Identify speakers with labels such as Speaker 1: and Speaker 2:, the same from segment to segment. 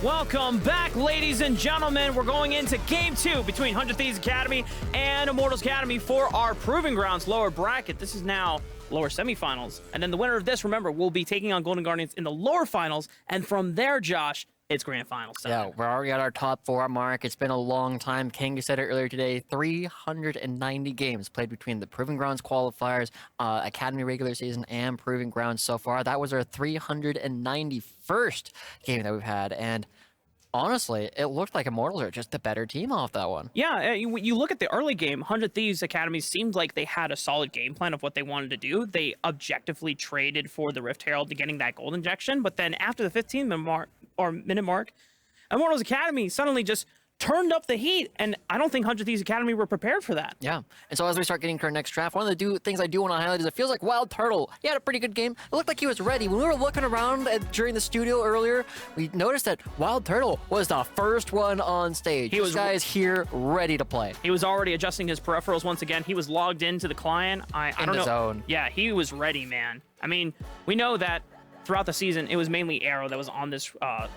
Speaker 1: Welcome back, ladies and gentlemen. We're going into Game 2 between 100 Thieves Academy and Immortals Academy for our Proving Grounds lower bracket. This is now lower semifinals. And then the winner of this, remember, will be taking on Golden Guardians in the lower finals. And from there, Josh, it's grand finals.
Speaker 2: Yeah, we're already at our top 4 mark. It's been a long time. King said it earlier today, 390 games played between the Proving Grounds qualifiers, Academy regular season, and Proving Grounds so far. That was our 391st game that we've had. And honestly, it looked like Immortals are just the better team off that one.
Speaker 1: Yeah, you look at the early game, 100 Thieves Academy seemed like they had a solid game plan of what they wanted to do. They objectively traded for the Rift Herald to getting that gold injection, but then after the 15-minute mark, Immortals Academy suddenly just turned up the heat, and I don't think 100 Thieves Academy were prepared for that.
Speaker 2: Yeah, and so as we start getting to our next draft, one of the things I do want to highlight is it feels like WildTurtle, he had a pretty good game. It looked like he was ready. When we were looking around during the studio earlier, we noticed that WildTurtle was the first one on stage. This guy is here, ready to play.
Speaker 1: He was already adjusting his peripherals once again. He was logged into the client. I don't know.
Speaker 2: Zone.
Speaker 1: Yeah, he was ready, man. I mean, we know that throughout the season, it was mainly Arrow that was on this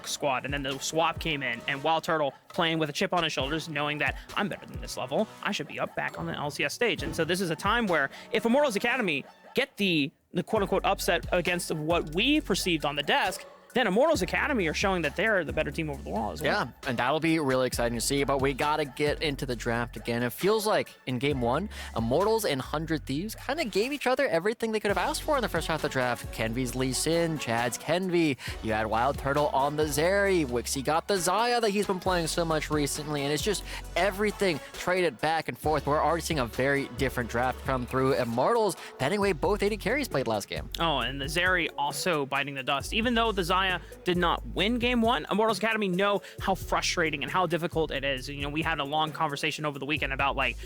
Speaker 1: squad, and then the swap came in, and WildTurtle playing with a chip on his shoulders, knowing that I'm better than this level, I should be up back on the LCS stage. And so this is a time where if Immortals Academy get the quote-unquote upset against what we perceived on the desk, then Immortals Academy are showing that they're the better team over the wall as well.
Speaker 2: Yeah, and that'll be really exciting to see, but we gotta get into the draft again. It feels like in Game 1, Immortals and 100 Thieves kind of gave each other everything they could have asked for in the first half of the draft. Kenvy's Lee Sin, Chad's Kenvy, you had WildTurtle on the Zeri, Wixie got the Xayah that he's been playing so much recently, and it's just everything traded back and forth. We're already seeing a very different draft come through. Immortals, pending away both AD carries played last game.
Speaker 1: Oh, and the Zeri also biting the dust. Even though the Xayah did not win Game 1, Immortals Academy know how frustrating and how difficult it is. You know, we had a long conversation over the weekend about, like,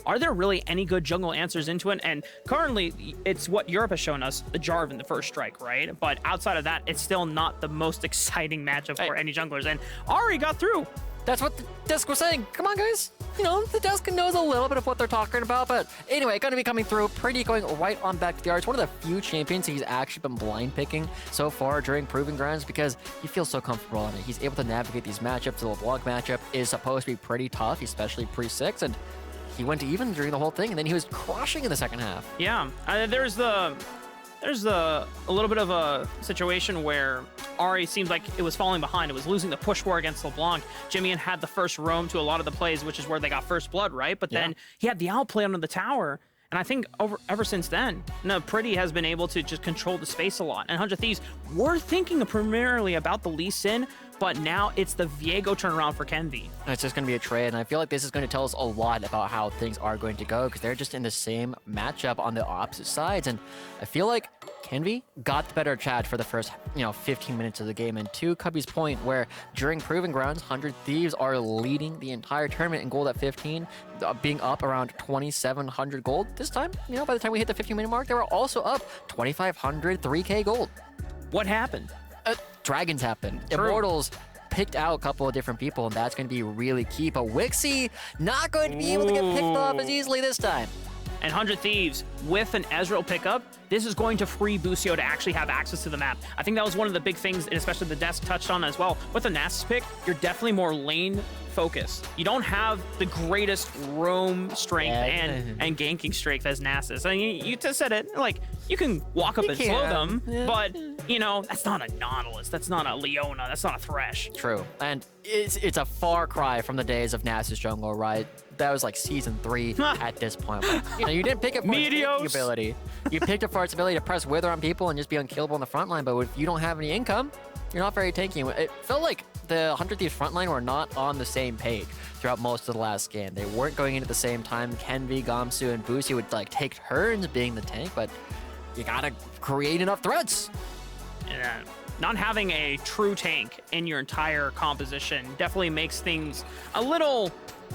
Speaker 1: are there really any good jungle answers into it? And currently, it's what Europe has shown us, the Jarvan, the first strike, right? But outside of that, it's still not the most exciting matchup for any junglers. And Ari got through.
Speaker 2: That's what the desk was saying. Come on, guys. You know, the desk knows a little bit of what they're talking about, but anyway, going to be coming through. Pretty going right on back to the arts. One of the few champions he's actually been blind picking so far during Proving Grounds because he feels so comfortable on it. He's able to navigate these matchups. The LeBlanc matchup is supposed to be pretty tough, especially pre-6, and he went to even during the whole thing, and then he was crushing in the second half.
Speaker 1: Yeah, there's a little bit of a situation where Ari seems like it was falling behind. It was losing the push war against LeBlanc. Jimmy had the first roam to a lot of the plays, which is where they got first blood, right? But then he had the outplay under the tower. And I think ever since then, Pretty has been able to just control the space a lot. And 100 Thieves were thinking primarily about the Lee Sin, but now it's the Viego turnaround for Kenvy.
Speaker 2: It's just going to be a trade, and I feel like this is going to tell us a lot about how things are going to go because they're just in the same matchup on the opposite sides. And I feel like Kenvy got the better Chad for the first 15 minutes of the game. And to Cubby's point, where during Proving Grounds, 100 Thieves are leading the entire tournament in gold at 15, being up around 2,700 gold. This time, by the time we hit the 15-minute mark, they were also up 2,500 3K gold.
Speaker 1: What happened?
Speaker 2: Dragons happened.
Speaker 1: True.
Speaker 2: Immortals picked out a couple of different people, and that's going to be really key. But Wixie not going to be able to get picked up as easily this time.
Speaker 1: And 100 Thieves, with an Ezreal pickup, this is going to free Busio to actually have access to the map. I think that was one of the big things, and especially the desk touched on as well. With the Nexus pick, you're definitely more lane focused. You don't have the greatest roam strength and ganking strength as Nasus. I mean, you just said it, like, you can walk up and slow them, but, that's not a Nautilus. That's not a Leona. That's not a Thresh.
Speaker 2: True. And it's a far cry from the days of Nasus jungle, right? That was like season 3 at this point. Like, you didn't pick it for its tanking ability. You picked it for its ability to press wither on people and just be unkillable in the front line. But if you don't have any income, you're not very tanky. It felt like the 100 Thieves front line were not on the same page throughout most of the last game. They weren't going in at the same time. Kenvy, Gamsu, and Boosie would take turns being the tank, but you gotta create enough threats.
Speaker 1: Yeah. Not having a true tank in your entire composition definitely makes things a little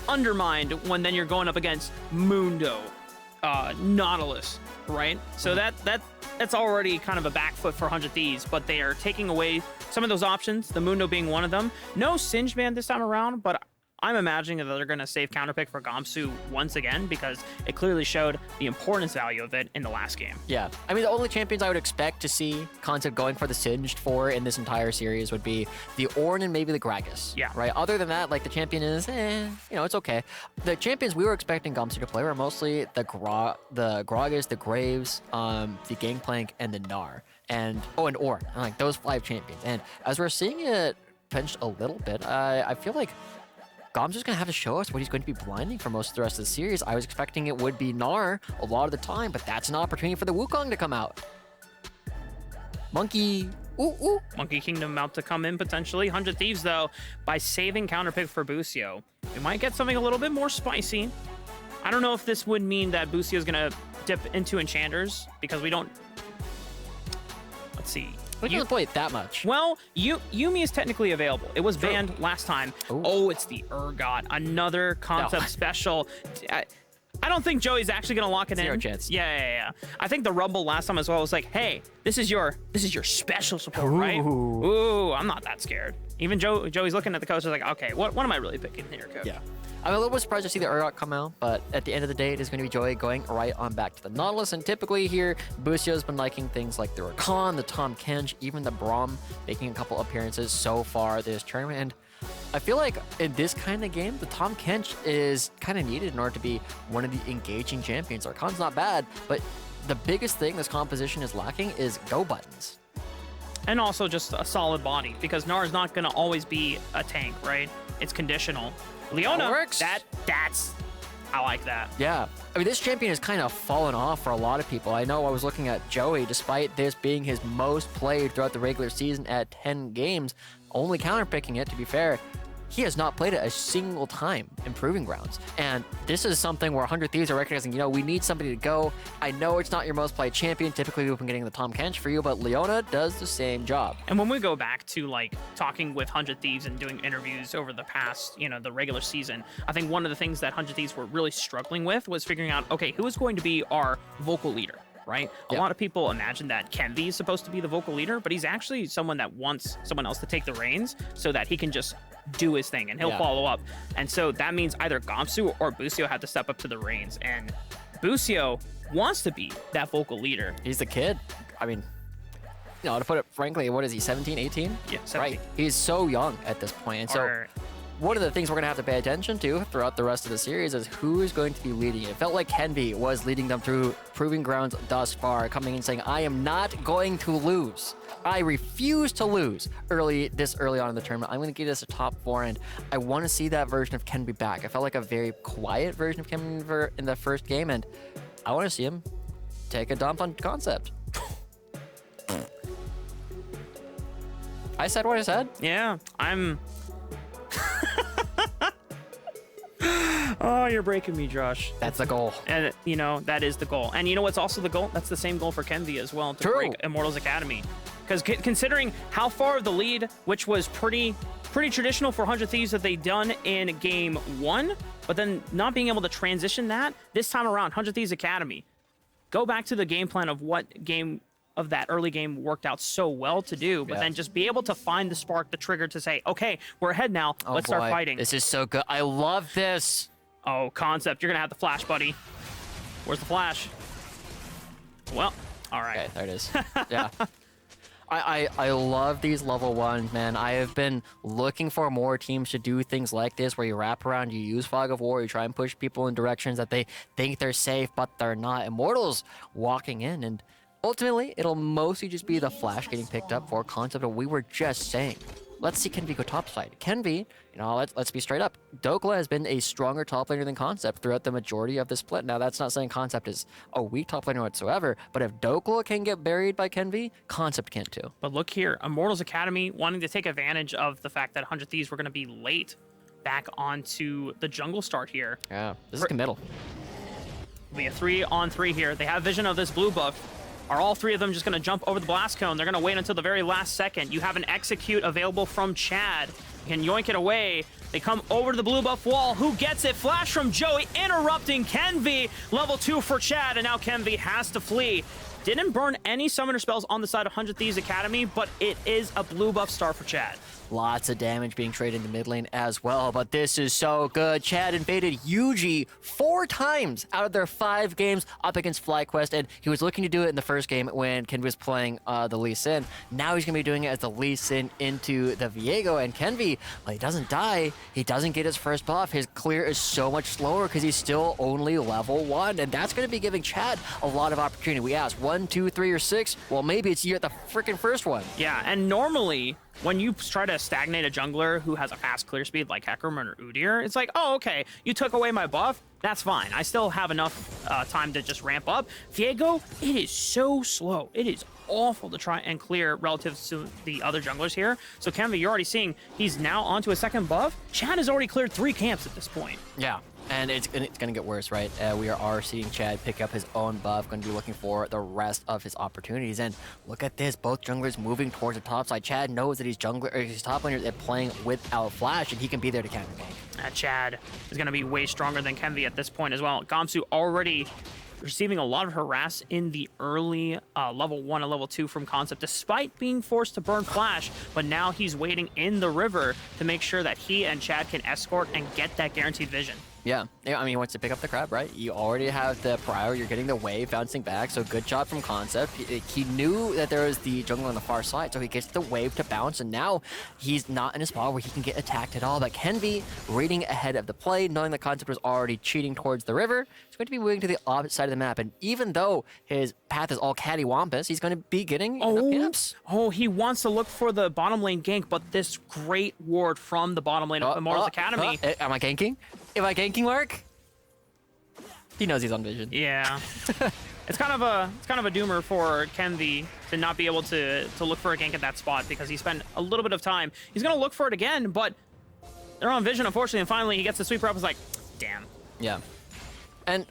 Speaker 1: undermined when then you're going up against Mundo, Nautilus, right? So that's already kind of a back foot for 100 Thieves, but they are taking away some of those options, the Mundo being one of them. No Singe ban this time around, but I'm imagining that they're going to save counterpick for Gamsu once again because it clearly showed the importance value of it in the last game.
Speaker 2: Yeah. I mean, the only champions I would expect to see Concept going for the Singed for in this entire series would be the Ornn and maybe the Gragas.
Speaker 1: Yeah.
Speaker 2: Right? Other than that, like, the champion is, it's okay. The champions we were expecting Gamsu to play were mostly the Gragas, the Graves, the Gangplank, and the Gnar. And Ornn. Like, those 5 champions. And as we're seeing it pinched a little bit, I feel like Gamsu's going to have to show us what he's going to be blinding for most of the rest of the series. I was expecting it would be Gnar a lot of the time, but that's an opportunity for the Wukong to come out. Monkey. Ooh.
Speaker 1: Monkey Kingdom about to come in potentially. 100 Thieves, though, by saving counterpick for Busio, we might get something a little bit more spicy. I don't know if this would mean that Busio is going to dip into Enchanters because we don't... Let's see.
Speaker 2: We can't play it that much.
Speaker 1: Well, Yuumi is technically available. It was banned last time.
Speaker 2: Ooh.
Speaker 1: Oh, it's the Urgot. Another concept special. I don't think Joey's actually going to lock it in.
Speaker 2: Zero chance.
Speaker 1: Yeah. I think the Rumble last time as well was like, hey, this is your special support, right? Ooh, I'm not that scared. Even Joey's looking at the coach, like, okay, what am I really picking here, coach?
Speaker 2: Yeah. I'm a little bit surprised to see the Urgot come out, but at the end of the day, it is going to be Joey going right on back to the Nautilus. And typically here, Busio's been liking things like the Rakan, the Tahm Kench, even the Braum, making a couple appearances so far this tournament. And I feel like in this kind of game, the Tahm Kench is kind of needed in order to be one of the engaging champions. Rakan's not bad, but the biggest thing this composition is lacking is go buttons.
Speaker 1: And also just a solid body, because Gnar is not going to always be a tank, right? It's conditional. Leona, that's I like that.
Speaker 2: Yeah. I mean, this champion has kind of fallen off for a lot of people. I know I was looking at Joey, despite this being his most played throughout the regular season at 10 games, only counterpicking it, to be fair. He has not played it a single time in Proving Grounds. And this is something where 100 Thieves are recognizing, we need somebody to go. I know it's not your most played champion. Typically, we've been getting the Tahm Kench for you, but Leona does the same job.
Speaker 1: And when we go back to, like, talking with 100 Thieves and doing interviews over the past, the regular season, I think one of the things that 100 Thieves were really struggling with was figuring out, okay, who is going to be our vocal leader? Right? A lot of people imagine that Kenvi is supposed to be the vocal leader, but he's actually someone that wants someone else to take the reins so that he can just do his thing and he'll follow up. And so that means either Gamsu or Busio have to step up to the reins. And Busio wants to be that vocal leader.
Speaker 2: He's the kid. I mean, to put it frankly, what is he, 17, 18?
Speaker 1: Yeah, 17.
Speaker 2: Right. He's so young at this point. And so one of the things we're going to have to pay attention to throughout the rest of the series is who is going to be leading it. It felt like Kenvi was leading them through Proving Grounds thus far, coming in saying, I am not going to lose. I refuse to lose this early on in the tournament. I'm going to get us a top 4, and I want to see that version of Kenvi back. I felt like a very quiet version of Kenvi in the first game, and I want to see him take a dump on Concept. I said what I said.
Speaker 1: Yeah, I'm... Oh, you're breaking me, Josh.
Speaker 2: That's the goal.
Speaker 1: And, that is the goal. And you know what's also the goal? That's the same goal for Kenvi as well, to break Immortals Academy. Because considering how far of the lead, which was pretty traditional for 100 Thieves that they done in game 1, but then not being able to transition that, this time around, 100 Thieves Academy, go back to the game plan of what game of that early game worked out so well to do, but then just be able to find the spark, the trigger to say, okay, we're ahead now, let's start fighting.
Speaker 2: This is so good. I love this.
Speaker 1: Oh, Concept, you're gonna have the flash, buddy. Where's the flash? Well, all right.
Speaker 2: Okay, there it is. Yeah. I love these level 1s, man. I have been looking for more teams to do things like this, where you wrap around, you use Fog of War, you try and push people in directions that they think they're safe, but they're not. Immortals walking in, and ultimately, it'll mostly just be the flash getting picked up for Concept that we were just saying. Let's see Kenvi go topside. Kenvi, let's be straight up. Dokla has been a stronger top laner than Concept throughout the majority of the split. Now, that's not saying Concept is a weak top laner whatsoever, but if Dokla can get buried by Kenvi, Concept can too.
Speaker 1: But look here, Immortals Academy wanting to take advantage of the fact that 100 Thieves were going to be late back onto the jungle start here.
Speaker 2: Yeah, this is committal.
Speaker 1: It'll be a 3-on-3 here. They have vision of this blue buff. Are all 3 of them just going to jump over the blast cone? They're going to wait until the very last second. You have an execute available from Chad. You can yoink it away. They come over to the blue buff wall. Who gets it? Flash from Joey, interrupting Kenvi. Level 2 for Chad, and now Kenvi has to flee. Didn't burn any summoner spells on the side of 100 Thieves Academy, but it is a blue buff star for Chad.
Speaker 2: Lots of damage being traded into mid lane as well, but this is so good. Chad invaded Yuji 4 times out of their 5 games up against FlyQuest, and he was looking to do it in the first game when Kenvi was playing the Lee Sin. Now he's going to be doing it as the Lee Sin into the Viego, and Kenvi, well, he doesn't die. He doesn't get his first buff. His clear is so much slower because he's still only level 1, and that's going to be giving Chad a lot of opportunity. We asked 1, 2, 3, or 6. Well, maybe it's you at the freaking first one.
Speaker 1: Yeah, and normally when you try to stagnate a jungler who has a fast clear speed like Heckerman or Udyr, it's like, oh, okay, you took away my buff. That's fine. I still have enough time to just ramp up. Viego, it is so slow. It is awful to try and clear relative to the other junglers here. So Kenvi, you're already seeing he's now onto a second buff. Chad has already cleared 3 camps at this point.
Speaker 2: Yeah. And it's going to get worse, right? We are seeing Chad pick up his own buff, going to be looking for the rest of his opportunities. And look at this, both junglers moving towards the top side. Chad knows that he's top laner is playing without Flash, and he can be there to counter gank.
Speaker 1: Chad is going to be way stronger than Kenvi at this point as well. Gamsu already receiving a lot of harass in the early level 1 and level 2 from Concept, despite being forced to burn Flash, but now he's waiting in the river to make sure that he and Chad can escort and get that guaranteed vision.
Speaker 2: Yeah, I mean, he wants to pick up the crab, right? You already have the prior, you're getting the wave bouncing back, so good job from Concept. He knew that there was the jungle on the far side, so he gets the wave to bounce, and now he's not in a spot where he can get attacked at all. But Kenvi, reading ahead of the play, knowing the Concept was already cheating towards the river, he's going to be moving to the opposite side of the map, and even though his path is all cattywampus, he's going to be getting enough camps.
Speaker 1: Oh, he wants to look for the bottom lane gank, but this great ward from the bottom lane of Immortals Academy.
Speaker 2: Am I ganking? Am I ganking, Mark? He knows he's on vision.
Speaker 1: Yeah. It's kind of a doomer for Kenvi to not be able to look for a gank at that spot because he spent a little bit of time. He's going to look for it again, but they're on vision, unfortunately, and finally he gets the sweeper up. He's like, damn.
Speaker 2: Yeah. And,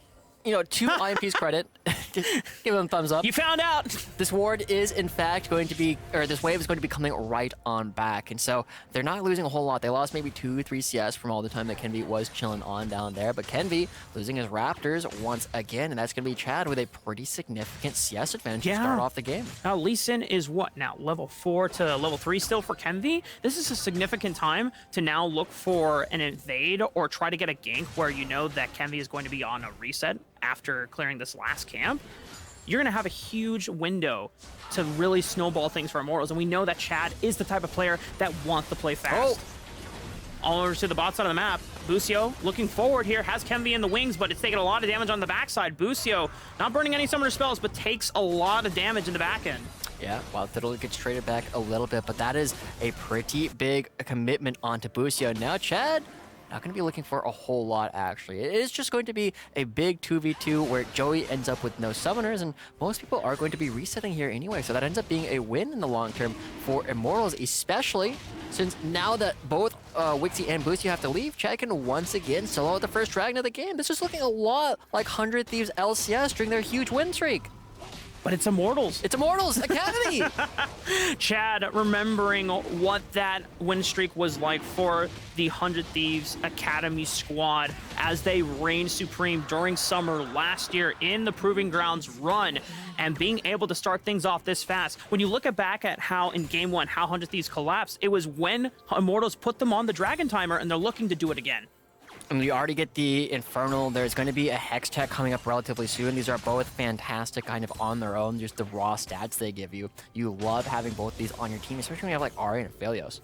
Speaker 2: you know, to IMT's credit, just give him a thumbs up.
Speaker 1: You found out!
Speaker 2: This ward is, in fact, going to be, or this wave is going to be coming right on back. And so they're not losing a whole lot. They lost maybe 2-3 CS from all the time that Kenvi was chilling on down there. But Kenvi losing his Raptors once again, and that's going to be Chad with a pretty significant CS advantage to start off the game.
Speaker 1: Now, Lee Sin is what now? Level 4 to level 3 still for Kenvi? This is a significant time to now look for an invade or try to get a gank where you know that Kenvi is going to be on a reset after clearing this last camp. You're going to have a huge window to really snowball things for Immortals, and we know that Chad is the type of player that wants to play fast. All over to the bot side of the map. Busio looking forward here, has Kenvi in the wings, but it's taking a lot of damage on the backside. Busio not burning any summoner spells, but takes a lot of damage in the back end.
Speaker 2: Yeah, WildTurtle gets traded back a little bit, but that is a pretty big commitment onto Busio. Now Chad, not going to be looking for a whole lot, actually. It is just going to be a big 2v2 where Joey ends up with no summoners, and most people are going to be resetting here anyway, so that ends up being a win in the long term for Immortals, especially since now that both Wixie and Busio have to leave, Chad can once again solo out the first dragon of the game. This is looking a lot like 100 Thieves LCS during their huge win streak.
Speaker 1: But it's Immortals.
Speaker 2: It's Immortals Academy.
Speaker 1: Chad remembering what that win streak was like for the 100 Thieves Academy squad as they reigned supreme during summer last year in the Proving Grounds run, and being able to start things off this fast. When you look back at how in game 1, how 100 Thieves collapsed, it was when Immortals put them on the Dragon Timer, and they're looking to do it again.
Speaker 2: And we already get the Infernal. There's going to be a Hex Tech coming up relatively soon. These are both fantastic kind of on their own, just the raw stats they give you. You love having both these on your team, especially when you have like Ari and Aphelios.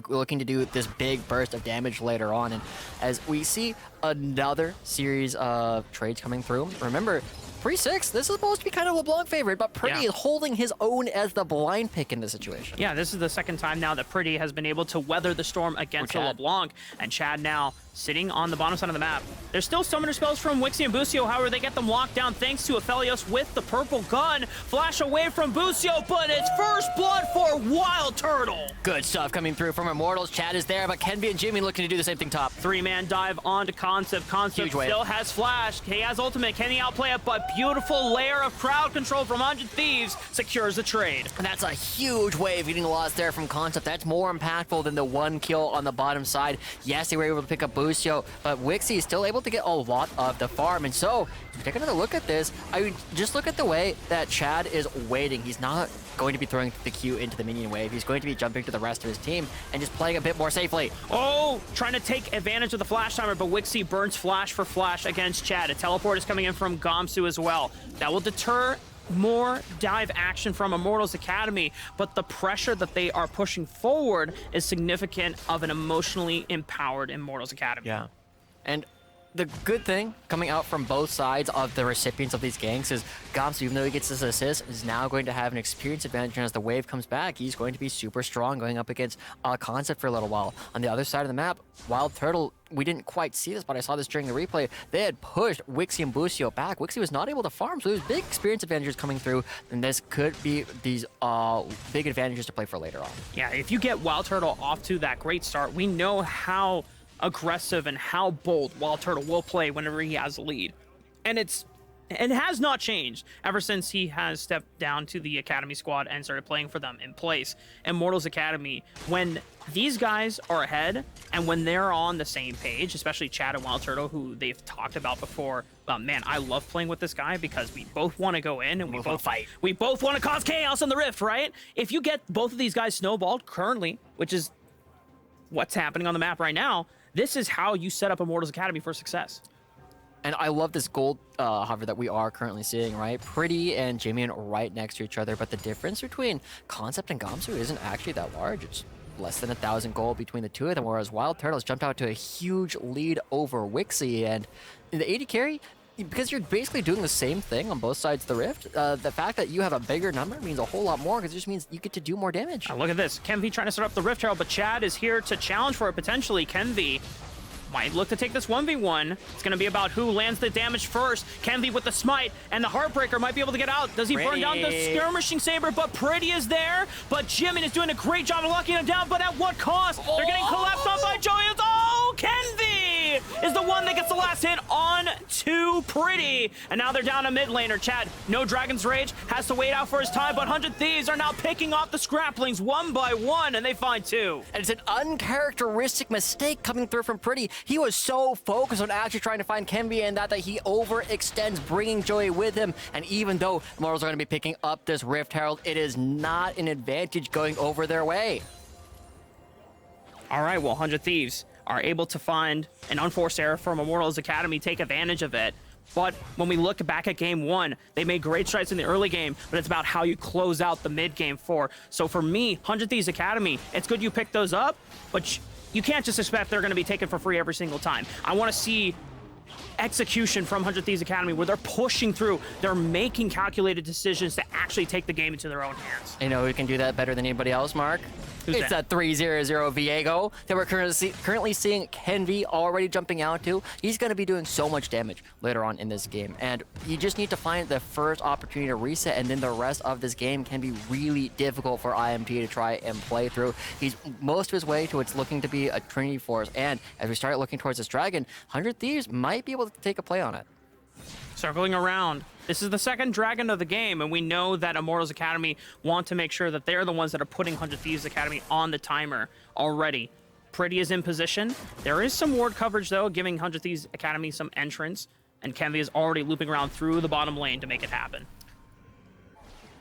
Speaker 2: We're looking to do this big burst of damage later on, and as we see another series of trades coming through, remember, Pre-6, this is supposed to be kind of a LeBlanc favorite, but Pretty is holding his own as the blind pick in this situation.
Speaker 1: Yeah, this is the second time now that Pretty has been able to weather the storm against the LeBlanc, and Chad now sitting on the bottom side of the map. There's still summoner spells from Wixie and Busio, however, they get them locked down thanks to Aphelios with the purple gun. Flash away from Busio, but it's first blood for WildTurtle.
Speaker 2: Good stuff coming through from Immortals. Chad is there, but Kenvi and Jimmy looking to do the same thing top.
Speaker 1: Three-man dive onto Concept. Concept still has flash. He has ultimate. Can he outplay it? But beautiful layer of crowd control from 100 Thieves secures the trade.
Speaker 2: And that's a huge wave getting lost there from Concept. That's more impactful than the one kill on the bottom side. Yes, they were able to pick up Busio, but Wixie is still able to get a lot of the farm. And so, take another look at this. I mean, just look at the way that Chad is waiting. He's not going to be throwing the Q into the minion wave. He's going to be jumping to the rest of his team and just playing a bit more safely.
Speaker 1: Oh, trying to take advantage of the flash timer, but Wixie burns flash for flash against Chad. A teleport is coming in from Gamsu as well. That will deter more dive action from Immortals Academy, but the pressure that they are pushing forward is significant of an emotionally empowered Immortals Academy.
Speaker 2: Yeah. And the good thing coming out from both sides of the recipients of these ganks is Gamsu, even though he gets this assist, is now going to have an experience advantage, and as the wave comes back, he's going to be super strong going up against Concept for a little while. On the other side of the map, WildTurtle, we didn't quite see this, but I saw this during the replay. They had pushed Wixie and Busio back. Wixie was not able to farm, so there's big experience advantages coming through, and this could be these big advantages to play for later on.
Speaker 1: Yeah, if you get WildTurtle off to that great start, we know how aggressive and how bold WildTurtle will play whenever he has a lead. And it has not changed ever since he has stepped down to the Academy squad and started playing for them in place. Immortals Academy, when these guys are ahead and when they're on the same page, especially Chad and WildTurtle, who they've talked about before, man, I love playing with this guy because we both want to go in and we both fight. We both want to cause chaos on the Rift, right? If you get both of these guys snowballed currently, which is what's happening on the map right now, this is how you set up Immortals Academy for success.
Speaker 2: And I love this gold hover that we are currently seeing, right? Pretty and Jimian right next to each other, but the difference between Concept and Gamsu isn't actually that large. It's less than 1,000 gold between the two of them, whereas WildTurtle's jumped out to a huge lead over Wixie. And in the AD carry, because you're basically doing the same thing on both sides of the Rift, the fact that you have a bigger number means a whole lot more, because it just means you get to do more damage.
Speaker 1: Look at this. Kenvi trying to start up the Rift Herald, but Chad is here to challenge for it potentially. Kenvi might look to take this 1v1. It's going to be about who lands the damage first. Kenvi with the smite, and the Heartbreaker might be able to get out. Does he burn down the skirmishing saber? But Pretty is there. But Jimin is doing a great job of locking him down, but at what cost? Oh! They're getting collapsed on by Joey. Oh, Kenvi is the one that gets the last hit on to Pretty. And now they're down a mid laner. Chad, no Dragon's Rage, has to wait out for his time, but 100 Thieves are now picking off the scraplings one by one, and they find two.
Speaker 2: And it's an uncharacteristic mistake coming through from Pretty. He was so focused on actually trying to find Kenvi and that he overextends, bringing Joey with him. And even though Immortals are going to be picking up this Rift Herald, it is not an advantage going over their way.
Speaker 1: All right, well, 100 Thieves are able to find an unforced error from Immortals Academy, take advantage of it. But when we look back at game one, they made great strides in the early game, but it's about how you close out the mid game for. So for me, 100 Thieves Academy, it's good you pick those up, but you can't just expect they're going to be taken for free every single time. I want to see execution from 100 Thieves Academy where they're pushing through, they're making calculated decisions to actually take the game into their own hands.
Speaker 2: You know who can do that better than anybody else, Mark?
Speaker 1: Who's
Speaker 2: it's
Speaker 1: that?
Speaker 2: a 3-0-0 Viego that we're currently seeing Kenvi already jumping out to. He's going to be doing so much damage later on in this game, and you just need to find the first opportunity to reset, and then the rest of this game can be really difficult for IMT to try and play through. He's most of his way to what's looking to be a Trinity Force, and as we start looking towards this Dragon, 100 Thieves might be able to take a play on it.
Speaker 1: Circling around. This is the second Dragon of the game, and we know that Immortals Academy want to make sure that they're the ones that are putting 100 Thieves Academy on the timer already. Pretty is in position. There is some ward coverage, though, giving 100 Thieves Academy some entrance, and Kenvi is already looping around through the bottom lane to make it happen.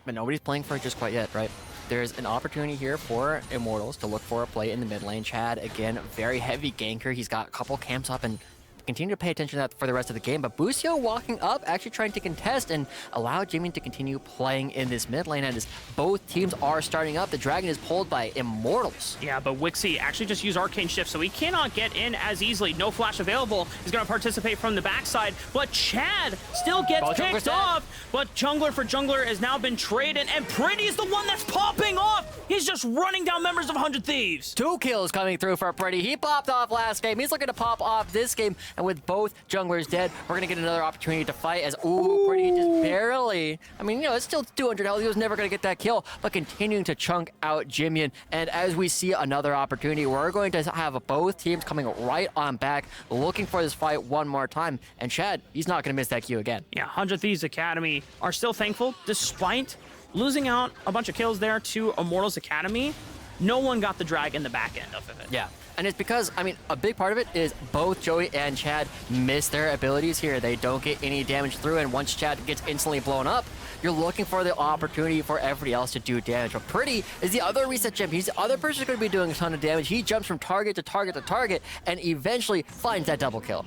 Speaker 2: But nobody's playing for it just quite yet, right? There's an opportunity here for Immortals to look for a play in the mid lane. Chad, again, very heavy ganker. He's got a couple camps up and continue to pay attention to that for the rest of the game, but Busio walking up, actually trying to contest and allow Jimmy to continue playing in this mid lane, and as both teams are starting up, the Dragon is pulled by Immortals.
Speaker 1: Yeah, but Wixie actually just used Arcane Shift, so he cannot get in as easily. No flash available. He's going to participate from the backside, but Chad still gets picked off. But jungler for jungler has now been traded, and Pretty is the one that's popping off. He's just running down members of 100 Thieves.
Speaker 2: 2 kills coming through for Pretty. He popped off last game. He's looking to pop off this game. And with both junglers dead, we're going to get another opportunity to fight as, Pretty just barely. I mean, you know, it's still 200 health. He was never going to get that kill, but continuing to chunk out Jimian. And as we see another opportunity, we're going to have both teams coming right on back, looking for this fight one more time. And Chad, he's not going to miss that Q again.
Speaker 1: Yeah, 100 Thieves Academy are still thankful, despite losing out a bunch of kills there to Immortals Academy. No one got the drag in the back end of it.
Speaker 2: Yeah, and it's because, I mean, a big part of it is both Joey and Chad miss their abilities here. They don't get any damage through, and once Chad gets instantly blown up, you're looking for the opportunity for everybody else to do damage. But Pretty is the other reset champion. He's the other person who's going to be doing a ton of damage. He jumps from target to target to target, and eventually finds that double kill.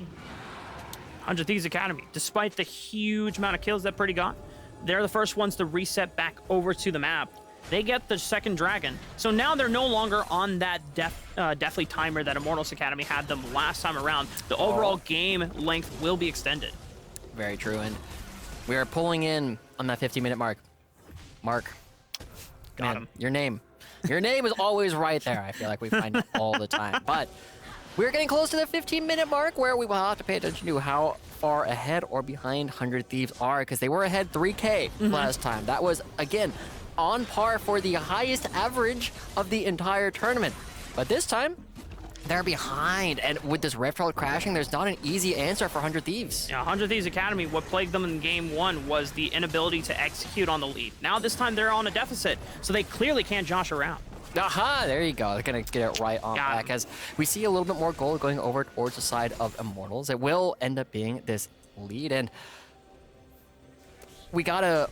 Speaker 1: 100 Thieves Academy, despite the huge amount of kills that Pretty got, they're the first ones to reset back over to the map. They get the second dragon. So now they're no longer on that deathly timer that Immortals Academy had them last time around. The overall game length will be extended.
Speaker 2: Very true, and we are pulling in on that 15-minute mark. Mark,
Speaker 1: Got him.
Speaker 2: Your name is always right there. I feel like we find it all the time. But we're getting close to the 15-minute mark where we will have to pay attention to how far ahead or behind 100 Thieves are, because they were ahead 3K last time. That was, again, on par for the highest average of the entire tournament. But this time, they're behind, and with this Rift Herald crashing, there's not an easy answer for 100 Thieves.
Speaker 1: Yeah, 100 Thieves Academy, what plagued them in game 1 was the inability to execute on the lead. Now this time they're on a deficit, so they clearly can't josh around.
Speaker 2: Aha, there you go. They're going to get it right on back as we see a little bit more gold going over towards the side of Immortals. It will end up being this lead, and we gotta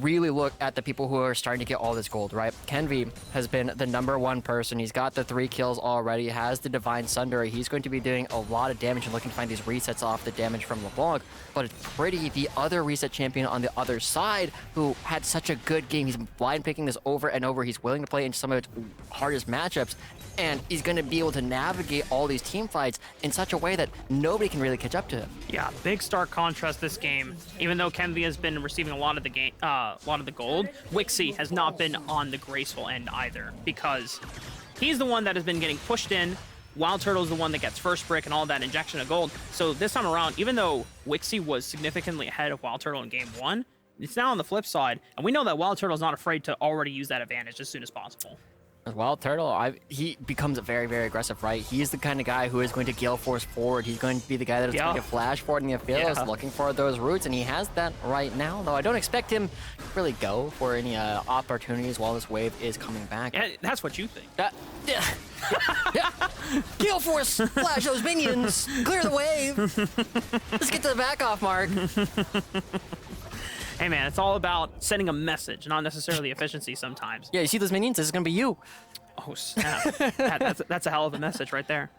Speaker 2: really look at the people who are starting to get all this gold, right? Kenvi has been the #1 person. He's got the 3 kills already, has the Divine Sunder. He's going to be doing a lot of damage and looking to find these resets off the damage from LeBlanc. But it's Pretty, the other reset champion on the other side, who had such a good game. He's blind picking this over and over. He's willing to play in some of its hardest matchups, and he's going to be able to navigate all these team fights in such a way that nobody can really catch up to him.
Speaker 1: Yeah, big stark contrast this game. Even though Kenvi has been receiving a lot of the game, a lot of the gold, Wixie has not been on the graceful end either, because he's the one that has been getting pushed in. WildTurtle is the one that gets first brick and all that injection of gold. So this time around, even though Wixie was significantly ahead of WildTurtle in game 1, it's now on the flip side, and we know that WildTurtle is not afraid to already use that advantage as soon as possible.
Speaker 2: WildTurtle, he becomes very, very aggressive, right? He's the kind of guy who is going to gale force forward. He's going to be the guy that is going to flash forward in the field, looking for those roots, and he has that right now, though I don't expect him to really go for any opportunities while this wave is coming back.
Speaker 1: Yeah, that's what you think.
Speaker 2: Gale force, flash those minions, clear the wave. Let's get to the back off mark.
Speaker 1: Hey man, it's all about sending a message, not necessarily efficiency sometimes.
Speaker 2: Yeah, you see those minions? This is going to be you.
Speaker 1: Oh, snap. That's a hell of a message right there.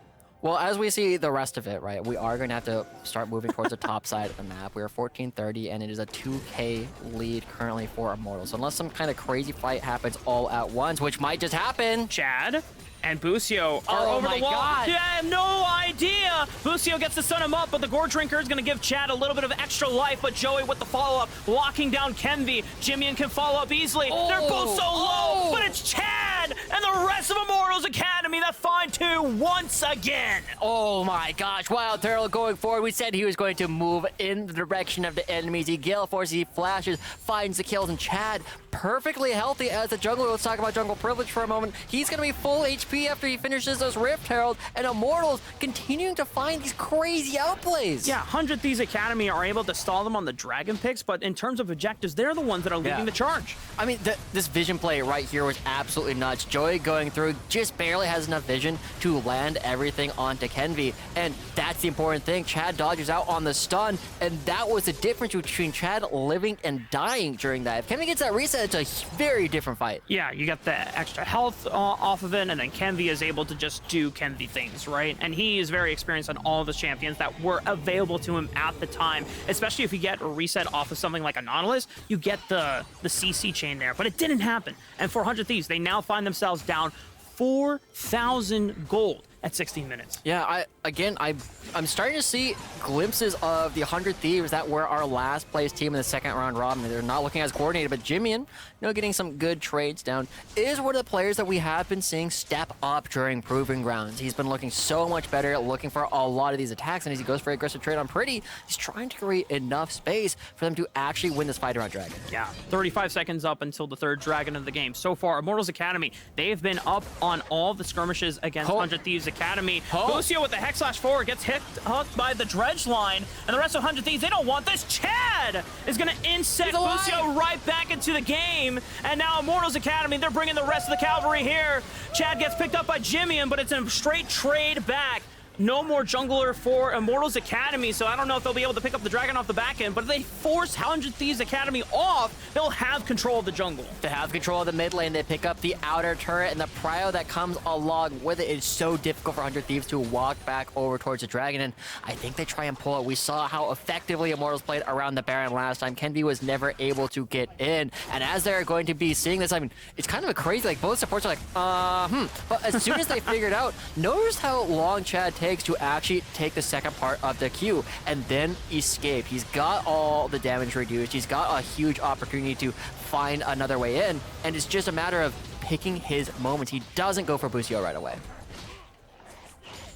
Speaker 2: Well, as we see the rest of it, right, we are going to have to start moving towards the top side of the map. We are 1430, and it is a 2K lead currently for Immortals. So unless some kind of crazy fight happens all at once, which might just happen.
Speaker 1: Chad and Busio are over the wall.
Speaker 2: God.
Speaker 1: Yeah, I have no idea. Busio gets to stun him up, but the Gore Drinker is going to give Chad a little bit of extra life, but Joey with the follow-up, locking down Kenvi. Jimian can follow up easily. They're both so low, but it's Chad and the rest of Immortals Academy that find 2 once again.
Speaker 2: Oh my gosh, WildTurtle going forward. We said he was going to move in the direction of the enemies. He gale forces, he flashes, finds the kills, and Chad perfectly healthy as a jungler. Let's talk about jungle privilege for a moment. He's going to be full HP after he finishes those Rift Herald, and Immortals continuing to find these crazy outplays.
Speaker 1: Yeah, 100 Thieves Academy are able to stall them on the dragon picks, but in terms of objectives, they're the ones that are leading the charge.
Speaker 2: I mean, this vision play right here was absolutely nuts. Joey going through just barely has enough vision to land everything onto Kenvi, and that's the important thing. Chad dodges out on the stun, and that was the difference between Chad living and dying during that. If Kenvi gets that reset, it's a very different fight.
Speaker 1: Yeah, you got the extra health off of it, and then Kenvi is able to just do Kenvi things, right? And he is very experienced on all the champions that were available to him at the time, especially if you get a reset off of something like a Nautilus, you get the CC chain there, but it didn't happen. And for 100 Thieves, they now find themselves down 4,000 gold at 16 minutes.
Speaker 2: Yeah, again, I'm starting to see glimpses of the 100 Thieves that were our last place team in the second round robin. They're not looking as coordinated, but Jimian, getting some good trades down, is one of the players that we have been seeing step up during Proving Grounds. He's been looking so much better, looking for a lot of these attacks, and as he goes for an aggressive trade on Pretty, he's trying to create enough space for them to actually win this fight around Dragon.
Speaker 1: Yeah, 35 seconds up until the third Dragon of the game. So far, Immortals Academy, they've been up on all the skirmishes against 100 Thieves Academy. Lucio with the Hex/4 gets hooked by the dredge line, and the rest of 100 Thieves, they don't want this. Chad is going to insect Lucio right back into the game, and now Immortals Academy, they're bringing the rest of the cavalry here. Chad gets picked up by Jimian, but it's a straight trade back. No more jungler for Immortals Academy, so I don't know if they'll be able to pick up the Dragon off the back end, but if they force 100 Thieves Academy off, they'll have control of the jungle.
Speaker 2: They have control of the mid lane, they pick up the outer turret, and the prio that comes along with it is so difficult for 100 Thieves to walk back over towards the Dragon, and I think they try and pull it. We saw how effectively Immortals played around the Baron last time. Kenby was never able to get in, and as they're going to be seeing this, I mean, it's kind of a crazy, like, both supports are like, but as soon as they figured out, notice how long Chad takes to actually take the second part of the queue and then escape. He's got all the damage reduced. He's got a huge opportunity to find another way in, and it's just a matter of picking his moments. He doesn't go for Busio right away.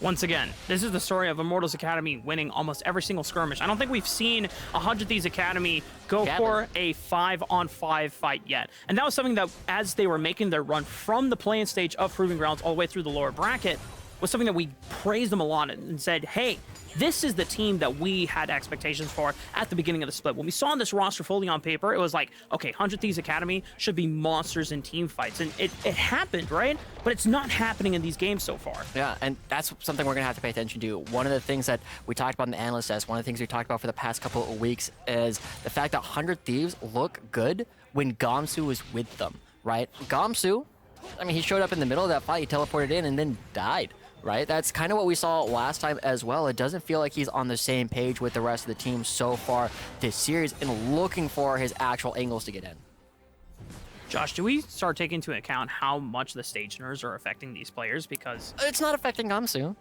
Speaker 1: Once again, this is the story of Immortals Academy winning almost every single skirmish. I don't think we've seen 100 Thieves Academy go for a 5-on-5 fight yet. And that was something that, as they were making their run from the play-in stage of Proving Grounds all the way through the lower bracket, was something that we praised them a lot and said, hey, this is the team that we had expectations for at the beginning of the split. When we saw this roster fully on paper, it was like, okay, 100 Thieves Academy should be monsters in team fights. And it happened, right? But it's not happening in these games so far.
Speaker 2: Yeah, and that's something we're going to have to pay attention to. One of the things that we talked about in the analyst test, one of the things we talked about for the past couple of weeks is the fact that 100 Thieves look good when Gamsu is with them, right? Gamsu, I mean, he showed up in the middle of that fight, he teleported in and then died. Right? That's kind of what we saw last time as well. It doesn't feel like he's on the same page with the rest of the team so far this series and looking for his actual angles to get in.
Speaker 1: Josh, do we start taking into account how much the stage nerves are affecting these players? Because
Speaker 2: it's not affecting Gamsu,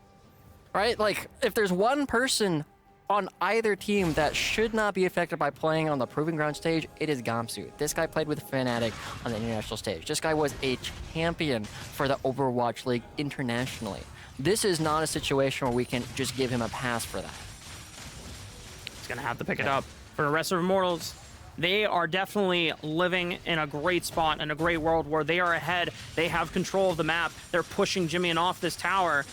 Speaker 2: right? Like, if there's one person on either team that should not be affected by playing on the Proving Ground stage, it is Gamsu. This guy played with Fnatic on the international stage. This guy was a champion for the Overwatch League internationally. This is not a situation where we can just give him a pass for that.
Speaker 1: He's going to have to pick it up. For the rest of Immortals, they are definitely living in a great spot, in a great world where they are ahead. They have control of the map. They're pushing Jimian off this tower.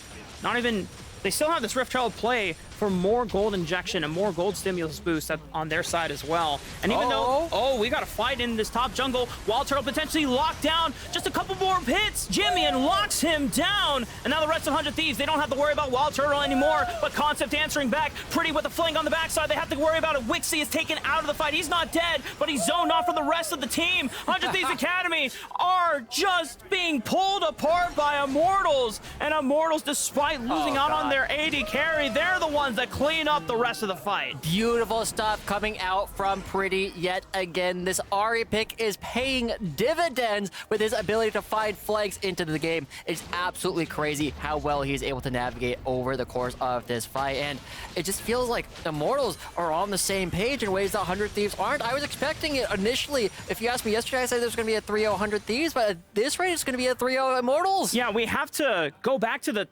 Speaker 1: They still have this Rift Herald play for more gold injection and more gold stimulus boost on their side as well. And even though, we got to fight in this top jungle, WildTurtle potentially locked down, just a couple more hits, Jimian locks him down, and now the rest of 100 Thieves, they don't have to worry about WildTurtle anymore, but Concept answering back, Pretty with a flank on the backside, they have to worry about it. Wixie is taken out of the fight, he's not dead, but he's zoned off from the rest of the team. 100 Thieves Academy are just being pulled apart by Immortals, and Immortals, despite losing out on their AD carry, they're the ones that clean up the rest of the fight.
Speaker 2: Beautiful stuff coming out from Pretty yet again. This Ahri pick is paying dividends with his ability to find flanks into the game. It's absolutely crazy how well he's able to navigate over the course of this fight, and it just feels like Immortals are on the same page in ways that 100 Thieves aren't. I was expecting it initially. If you asked me yesterday, I said there's going to be a 3-0 100 Thieves, but at this rate, it's going to be a 3-0 Immortals.
Speaker 1: Yeah, we have to go back to the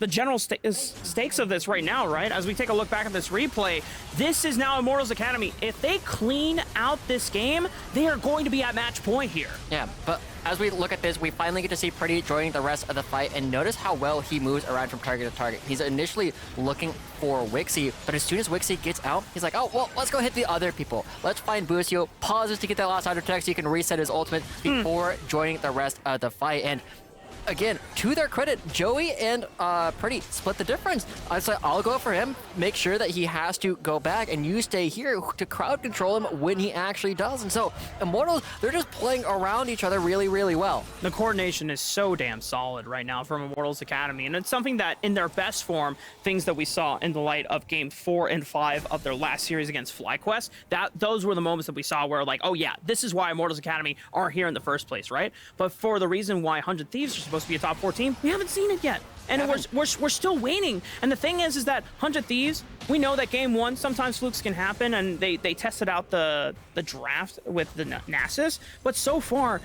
Speaker 1: general stakes of this right now, right? As we take a look back at this replay, this is now Immortals Academy. If they clean out this game, they are going to be at match point here.
Speaker 2: Yeah, but as we look at this, we finally get to see Pretty joining the rest of the fight, and notice how well he moves around from target to target. He's initially looking for Wixie, but as soon as Wixie gets out, he's like, oh, well, let's go hit the other people. Let's find Busio, pauses to get that last outer tech so he can reset his ultimate before joining the rest of the fight. And again, to their credit, Joey and Pretty split the difference. I was like, I'll go for him, make sure that he has to go back, and you stay here to crowd control him when he actually does. And so, Immortals, they're just playing around each other really, really well.
Speaker 1: The coordination is so damn solid right now from Immortals Academy, and it's something that, in their best form, things that we saw in the light of Game 4 and 5 of their last series against FlyQuest, those were the moments that we saw where, like, oh yeah, this is why Immortals Academy are here in the first place, right? But for the reason why 100 Thieves supposed to be a top 4 team. We haven't seen it yet. And we're still waiting. And the thing is that 100 Thieves, we know that game 1, sometimes flukes can happen, and they tested out the draft with the Nexus. But so far,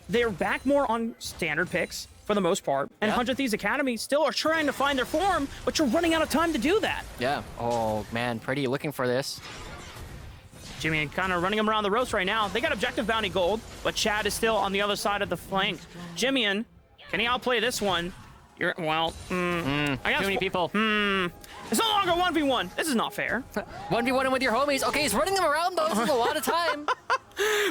Speaker 1: they're back more on standard picks for the most part. And 100 Thieves Academy still are trying to find their form, but you're running out of time to do that.
Speaker 2: Yeah. Oh, man. Pretty looking for this.
Speaker 1: Jimmy kind of running him around the ropes right now. They got objective bounty gold, but Chad is still on the other side of the flank. Jimmy, can he outplay this one? Well,
Speaker 2: I got too many people.
Speaker 1: It's no longer 1v1. This is not fair.
Speaker 2: 1v1 with your homies. Okay, he's running them around though. This is a lot of time.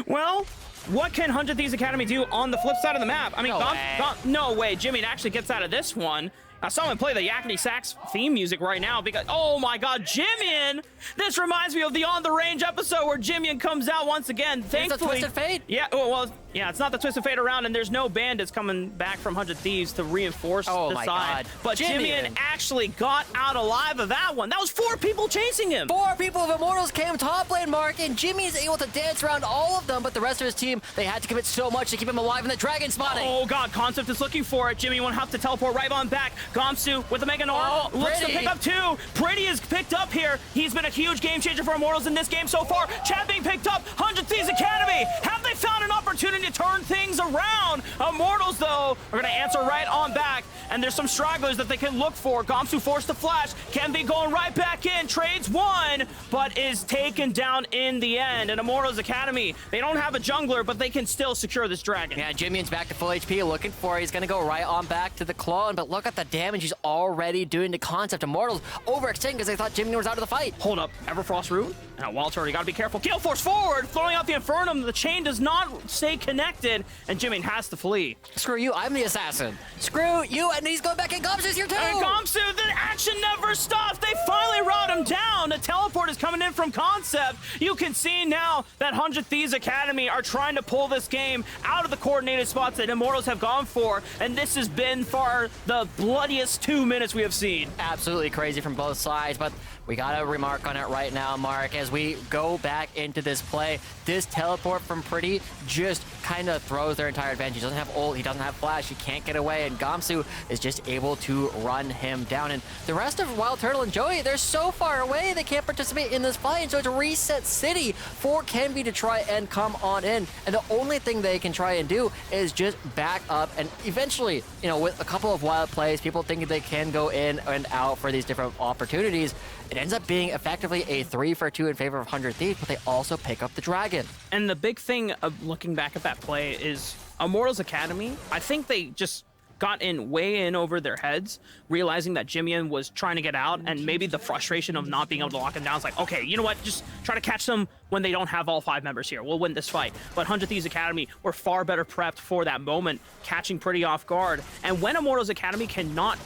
Speaker 1: Well, what can 100 Thieves Academy do on the flip side of the map? I mean, no way. Jimmy actually gets out of this one. I saw him play the Yakety Sax theme music right now because, oh my God, Jimmy! This reminds me of the On the Range episode where Jimmy comes out once again. Thankfully,
Speaker 2: it's a Twisted Fate.
Speaker 1: Yeah, well, yeah, it's not the Twisted Fate around, and there's no bandits coming back from 100 Thieves to reinforce the side.
Speaker 2: God.
Speaker 1: But Jimmy actually got out alive of that one. That was 4 people chasing him.
Speaker 2: 4 people of Immortals came top lane, Mark, and Jimmy's able to dance around all of them, but the rest of his team, they had to commit so much to keep him alive in the dragon spawning.
Speaker 1: Oh God, Concept is looking for it. Jimmy won't have to teleport right on back. Gamsu with the Mega Nor looks to pick up 2. Pretty is picked up here. He's been a huge game changer for Immortals in this game so far. Chad being picked up. 100 Thieves Academy. Have they found an opportunity to turn things around? Immortals, though, are going to answer right on back. And there's some stragglers that they can look for. Gamsu forced to flash. Kenby going right back in. Trades 1, but is taken down in the end. And Immortals Academy, they don't have a jungler, but they can still secure this dragon.
Speaker 2: Yeah, Jimmy's back to full HP, looking for it. He's going to go right on back to the clone, but look at the damage he's already doing to Concept. Immortals overextending because they thought Jimmy was out of the fight.
Speaker 1: Hold up, Everfrost root. Now WildTurtle, you gotta be careful. Gale Force forward, throwing out the Infernum. The chain does not stay connected, and Jimmy has to flee.
Speaker 2: Screw you, I'm the assassin. Screw you, and he's going back, and Gamsu's here too.
Speaker 1: And Gamsu, the action never stops. They finally rout him down. The teleport is coming in from Concept. You can see now that 100 Thieves Academy are trying to pull this game out of the coordinated spots that Immortals have gone for, and this has been far the bloodiest 2 minutes we have seen.
Speaker 2: Absolutely crazy from both sides, but we gotta remark on it right now, Mark, as we go back into this play. This teleport from Pretty just kind of throws their entire advantage. He doesn't have ult, he doesn't have flash, he can't get away, and Gamsu is just able to run him down. And the rest of WildTurtle and Joey, they're so far away, they can't participate in this fight, so it's a reset city for Kenby to try and come on in. And the only thing they can try and do is just back up, and eventually, you know, with a couple of wild plays, people thinking they can go in and out for these different opportunities, it ends up being effectively a 3-for-2 in favor of 100 Thieves, but they also pick up the dragon.
Speaker 1: And the big thing of looking back at that play is Immortals Academy, I think they just got way in over their heads, realizing that Jimian was trying to get out, and maybe the frustration of not being able to lock him down is like, okay, you know what, just try to catch them when they don't have all 5 members here. We'll win this fight. But 100 Thieves Academy were far better prepped for that moment, catching Pretty off guard. And when Immortals Academy cannot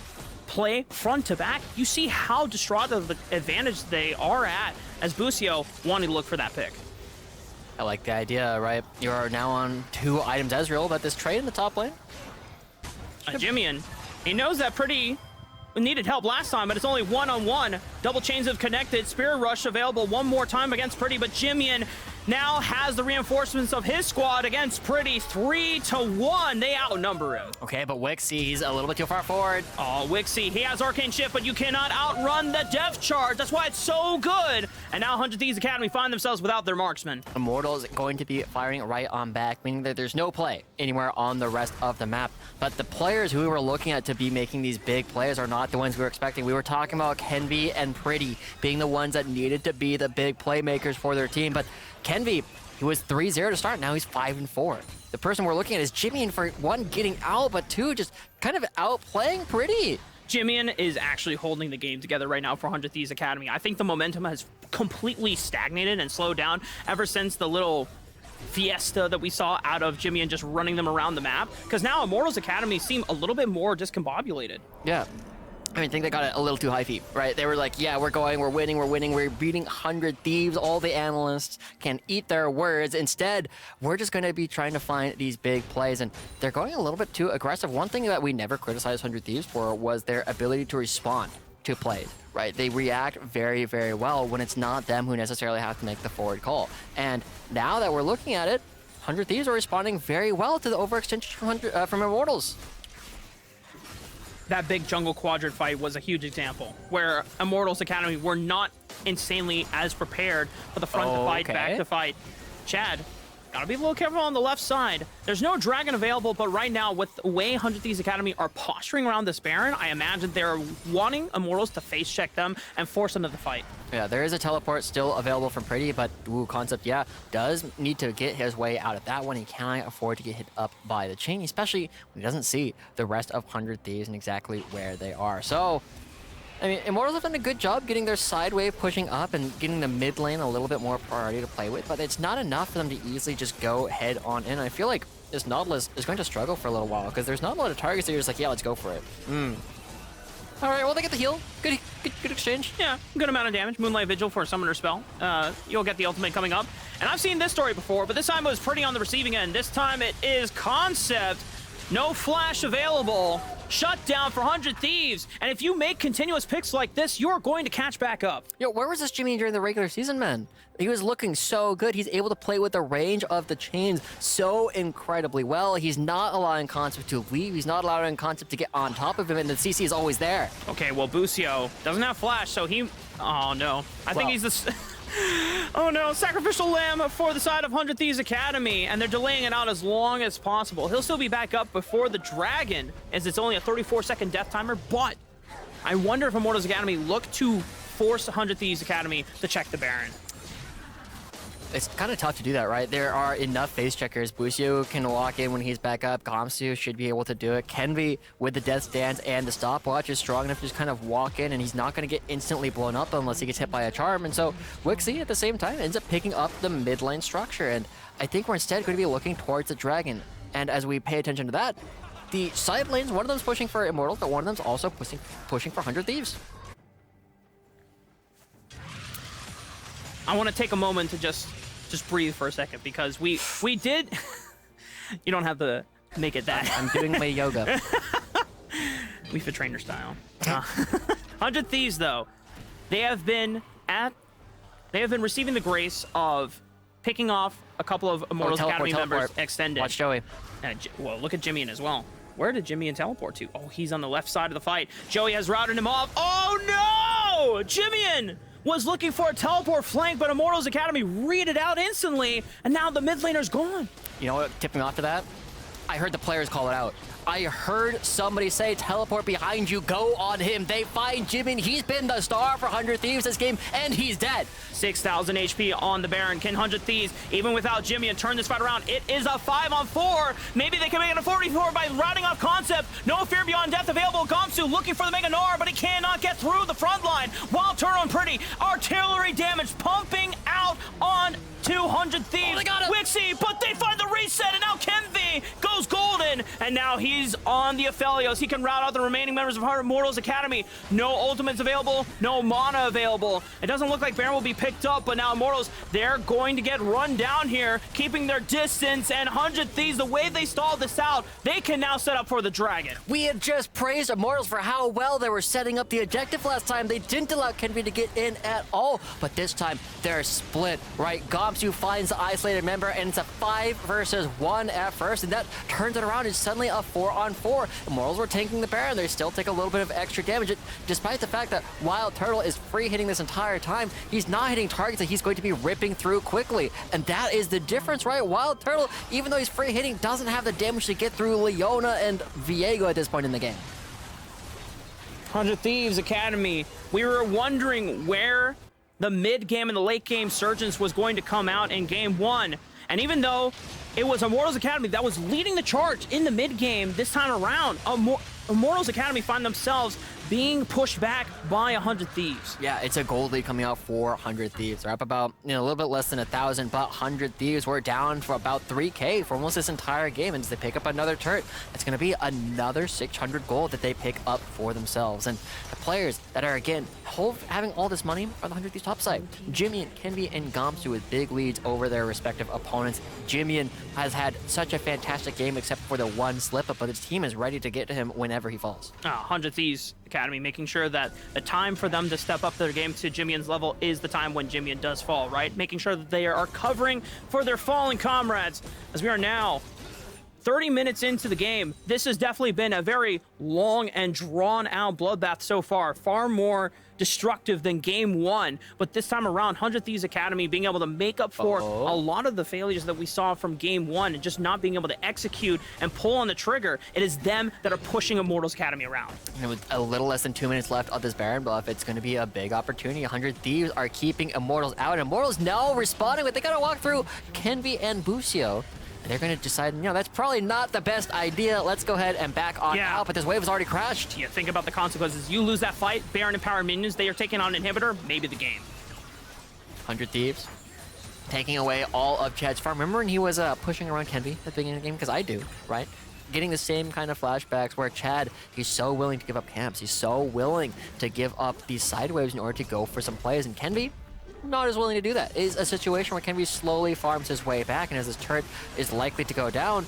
Speaker 1: play front to back, you see how distraught of the advantage they are at, as Busio wanting to look for that pick.
Speaker 2: I like the idea, right? You are now on 2 items Ezreal, but this trade in the top lane?
Speaker 1: Jimian, he knows that Pretty needed help last time, but it's only 1-on-1. Double chains have connected. Spirit Rush available one more time against Pretty, but Jimian now has the reinforcements of his squad against Pretty. 3-1. They outnumber him.
Speaker 2: Okay, but Wixie, he's a little bit too far forward.
Speaker 1: Oh, Wixie, he has Arcane Shift, but you cannot outrun the Death Charge. That's why it's so good. And now 100 Thieves Academy find themselves without their marksman.
Speaker 2: Immortals going to be firing right on back, meaning that there's no play anywhere on the rest of the map. But the players who we were looking at to be making these big plays are not the ones we were expecting. We were talking about Kenby and Pretty being the ones that needed to be the big playmakers for their team. But Kenby, he was 3-0 to start. Now he's 5-4. The person we're looking at is Jimian, for 1, getting out, but 2, just kind of outplaying Pretty.
Speaker 1: Jimian is actually holding the game together right now for 100 Thieves Academy. I think the momentum has completely stagnated and slowed down ever since the little fiesta that we saw out of Jimian just running them around the map. Because now Immortals Academy seem a little bit more discombobulated.
Speaker 2: Yeah. I think they got it a little too high feet, right? They were like, yeah, we're going, we're winning, we're beating 100 Thieves. All the analysts can eat their words. Instead, we're just going to be trying to find these big plays, and they're going a little bit too aggressive. One thing that we never criticized 100 Thieves for was their ability to respond to plays, right? They react very, very well when it's not them who necessarily have to make the forward call. And now that we're looking at it, 100 Thieves are responding very well to the overextension from Immortals.
Speaker 1: that big jungle quadrant fight was a huge example where Immortals Academy were not insanely as prepared for the front to fight, back to fight. Chad, gotta be a little careful on the left side. There's no dragon available, but right now, with the way 100 Thieves Academy are posturing around this Baron, I imagine they're wanting Immortals to face check them and force them to the fight.
Speaker 2: Yeah, there is a teleport still available from Pretty, but Concept, yeah, does need to get his way out of that one. He cannot afford to get hit up by the chain, especially when he doesn't see the rest of 100 Thieves and exactly where they are. So, I mean, Immortals have done a good job getting their side wave pushing up and getting the mid lane a little bit more priority to play with, but it's not enough for them to easily just go head on in. I feel like this Nautilus is going to struggle for a little while because there's not a lot of targets that you're just like, yeah, let's go for it. All right, well, they get the heal. Good exchange.
Speaker 1: Yeah, good amount of damage. Moonlight Vigil for a summoner spell. You'll get the ultimate coming up. And I've seen this story before, but this time it was Pretty on the receiving end. This time it is Concept. No flash available. Shut down for 100 Thieves. And if you make continuous picks like this, you're going to catch back up.
Speaker 2: Yo, where was this Jimmy during the regular season, man? He was looking so good. He's able to play with the range of the chains so incredibly well. He's not allowing Concept to leave. He's not allowing Concept to get on top of him, and the CC is always there.
Speaker 1: Okay, well, Busio doesn't have flash, so he... Oh, no. I think he's the... Oh no, sacrificial lamb for the side of 100 Thieves Academy, and they're delaying it out as long as possible. He'll still be back up before the dragon, as it's only a 34-second death timer, but I wonder if Immortals Academy look to force 100 Thieves Academy to check the Baron.
Speaker 2: It's kind of tough to do that, right? There are enough face checkers. Busio can walk in when he's back up. Gamsu should be able to do it. Kenvi, with the death stance and the stopwatch, is strong enough to just kind of walk in, and he's not going to get instantly blown up unless he gets hit by a charm. And so Wixie, at the same time, ends up picking up the mid lane structure. And I think we're instead going to be looking towards the dragon. And as we pay attention to that, the side lanes, one of them's pushing for Immortals, but one of them's also pushing for 100 Thieves.
Speaker 1: I want to take a moment to just breathe for a second, because we did... You don't have to make it that.
Speaker 2: I'm doing my yoga.
Speaker 1: We fit trainer style. 100 Thieves, though, they have been receiving the grace of picking off a couple of Immortals Academy members extended.
Speaker 2: Watch Joey.
Speaker 1: Well, look at Jimmy as well. Where did Jimmy teleport to? Oh, he's on the left side of the fight. Joey has routed him off. Oh no! Jimmy was looking for a teleport flank, but Immortals Academy read it out instantly, and now the mid laner's gone.
Speaker 2: You know what tipped me off to that? I heard the players call it out. I heard somebody say, teleport behind you, go on him. They find Jimin. He's been the star for 100 Thieves this game, and he's dead.
Speaker 1: 6,000 HP on the Baron. Can 100 Thieves, even without Jimmy, and turn this fight around? It is a 5-on-4. Maybe they can make it a 44 by routing off Concept. No Fear Beyond Death available. Gamsu looking for the Mega Gnar, but he cannot get through the front line. WildTurtle and Pretty. Artillery damage pumping out on 200 Thieves.
Speaker 2: Oh, they got him.
Speaker 1: Wixie, but they find the reset, and now Kenvi goes golden, and now he's on the Aphelios. He can route out the remaining members of Immortals Academy. No ultimates available, no mana available. It doesn't look like Baron will be picked up, but now Immortals, they're going to get run down here, keeping their distance, and 100 Thieves, the way they stalled this out, they can now set up for the dragon.
Speaker 2: We had just praised Immortals for how well they were setting up the objective last time. They didn't allow Kenvi to get in at all, but this time they're split, right? Gamsu finds the isolated member, and it's a 5 versus 1 at first, and that turns it around. It's suddenly a 4-on-4. Immortals were tanking the Baron. They still take a little bit of extra damage, despite the fact that WildTurtle is free hitting this entire time. He's not hitting targets that he's going to be ripping through quickly, and that is the difference, right? WildTurtle, even though he's free hitting, doesn't have the damage to get through Leona and Viego at this point in the game.
Speaker 1: 100 Thieves Academy, we were wondering where the mid-game and the late-game surgeons was going to come out in game 1. And even though it was Immortals Academy that was leading the charge in the mid-game this time around, Immortals Academy find themselves being pushed back by 100 Thieves.
Speaker 2: Yeah, it's a gold lead coming out for 100 Thieves. They're up about, a little bit less than 1,000, but 100 Thieves were down for about 3K for almost this entire game, and as they pick up another turret, it's going to be another 600 gold that they pick up for themselves. And the players that are, again, having all this money are the 100 Thieves top side. Jimmy, Kenvi, and Gamsu with big leads over their respective opponents. Jimmy has had such a fantastic game except for the one slip-up, but his team is ready to get to him whenever he falls.
Speaker 1: 100 Thieves Academy making sure that the time for them to step up their game to Jimmy's level is the time when Jimmy does fall, right? Making sure that they are covering for their fallen comrades, as we are now 30 minutes into the game, this has definitely been a very long and drawn-out bloodbath so far. Far more destructive than game 1. But this time around, 100 Thieves Academy being able to make up for a lot of the failures that we saw from game 1 and just not being able to execute and pull on the trigger. It is them that are pushing Immortals Academy around.
Speaker 2: And with a little less than 2 minutes left of this Baron buff, it's going to be a big opportunity. 100 Thieves are keeping Immortals out. Immortals now responding, but they got to walk through Kenvi and Busio. They're going to decide, you know, that's probably not the best idea. Let's go ahead and back on out, but this wave has already crashed.
Speaker 1: Yeah, think about the consequences. You lose that fight, Baron and Power Minions, they are taking on Inhibitor, maybe the game.
Speaker 2: 100 Thieves taking away all of Chad's farm. Remember when he was pushing around Kenvi at the beginning of the game? Because I do, right? Getting the same kind of flashbacks where Chad, he's so willing to give up camps. He's so willing to give up these side waves in order to go for some plays. And Kenvi, not as willing to do that. It is a situation where Kenvi slowly farms his way back, and as this turret is likely to go down,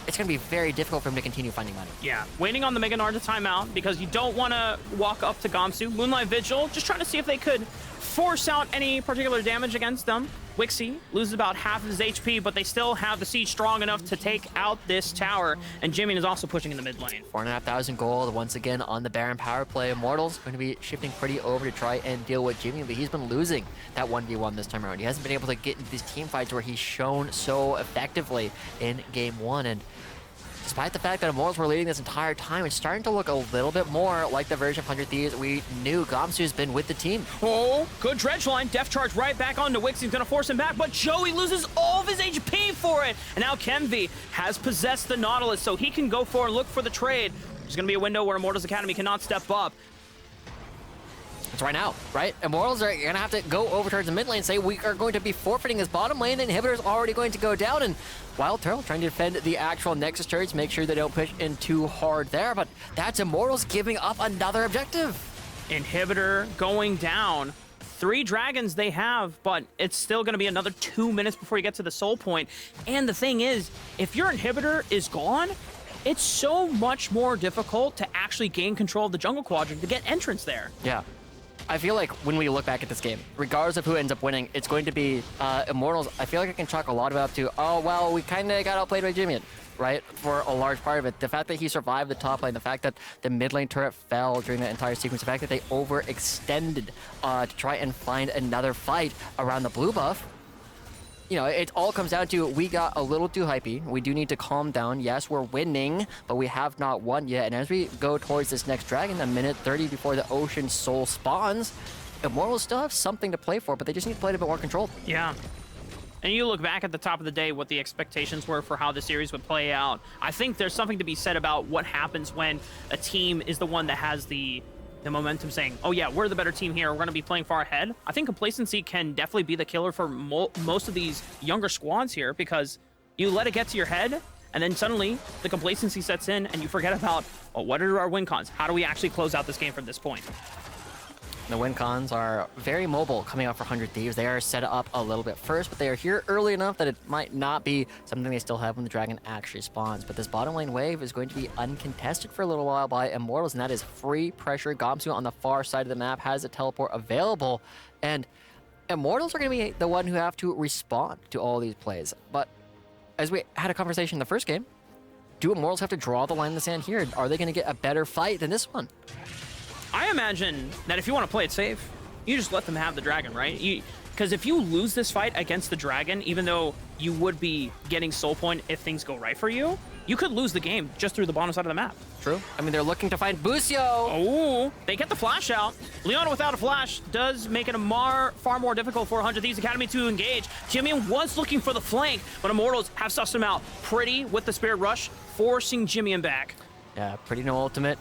Speaker 2: it's going to be very difficult for him to continue finding money.
Speaker 1: Yeah, waiting on the Mega Nard to time out because you don't want to walk up to Gamsu. Moonlight Vigil, just trying to see if they could force out any particular damage against them. Wixie loses about half of his HP, but they still have the siege strong enough to take out this tower. And Jimmy is also pushing in the mid lane.
Speaker 2: 4,500 gold once again on the Baron power play. Immortals going to be shifting pretty over to try and deal with Jimmy, but he's been losing that 1v1 this time around. He hasn't been able to get into these team fights where he's shown so effectively in game 1. And despite the fact that Immortals were leading this entire time, it's starting to look a little bit more like the version of 100 Thieves we knew. Gamsu's been with the team.
Speaker 1: Oh, good dredge line. Death charge right back onto Wix. He's going to force him back, but Joey loses all of his HP for it. And now Kenvi has possessed the Nautilus, so he can go for and look for the trade. There's going to be a window where Immortals Academy cannot step up.
Speaker 2: It's right now, right? Immortals are going to have to go over towards the mid lane, say we are going to be forfeiting this bottom lane. The Inhibitor's already going to go down, and WildTurtle trying to defend the actual Nexus turrets, make sure they don't push in too hard there, but that's Immortals giving up another objective.
Speaker 1: Inhibitor going down. 3 dragons they have, but it's still going to be another 2 minutes before you get to the soul point. And the thing is, if your Inhibitor is gone, it's so much more difficult to actually gain control of the jungle quadrant to get entrance there.
Speaker 2: Yeah. I feel like when we look back at this game, regardless of who ends up winning, it's going to be Immortals. I feel like I can chalk a lot of it up to, oh, well, we kind of got outplayed by Jimmy, right? For a large part of it. The fact that he survived the top lane, the fact that the mid lane turret fell during that entire sequence, the fact that they overextended to try and find another fight around the blue buff. You know, it all comes down to we got a little too hypey. We do need to calm down. Yes, we're winning, but we have not won yet. And as we go towards this next dragon, a minute 30 before the Ocean Soul spawns, Immortals still have something to play for, but they just need to play it a bit more controlled.
Speaker 1: Yeah. And you look back at the top of the day, what the expectations were for how the series would play out. I think there's something to be said about what happens when a team is the one that has the momentum saying, oh yeah, we're the better team here, we're going to be playing far ahead. I think complacency can definitely be the killer for most of these younger squads here, because you let it get to your head, and then suddenly the complacency sets in, and you forget about, oh, what are our win cons? How do we actually close out this game from this point?
Speaker 2: The win cons are very mobile coming out for 100 Thieves. They are set up a little bit first, but they are here early enough that it might not be something they still have when the dragon actually spawns. But this bottom lane wave is going to be uncontested for a little while by Immortals, and that is free pressure. Gamsu on the far side of the map has a teleport available, and Immortals are going to be the one who have to respond to all these plays. But as we had a conversation in the first game, do Immortals have to draw the line in the sand here? Are they going to get a better fight than this one?
Speaker 1: I imagine that if you want to play it safe, you just let them have the dragon, right? Because if you lose this fight against the dragon, even though you would be getting soul point if things go right for you, you could lose the game just through the bottom side of the map.
Speaker 2: True. I mean, they're looking to find Busio.
Speaker 1: Oh, they get the flash out. Leona without a flash does make it far more difficult for 100 Thieves Academy to engage. Jimmy was looking for the flank, but Immortals have sussed him out pretty with the Spirit Rush, forcing Jimmy back.
Speaker 2: Yeah, pretty no ultimate.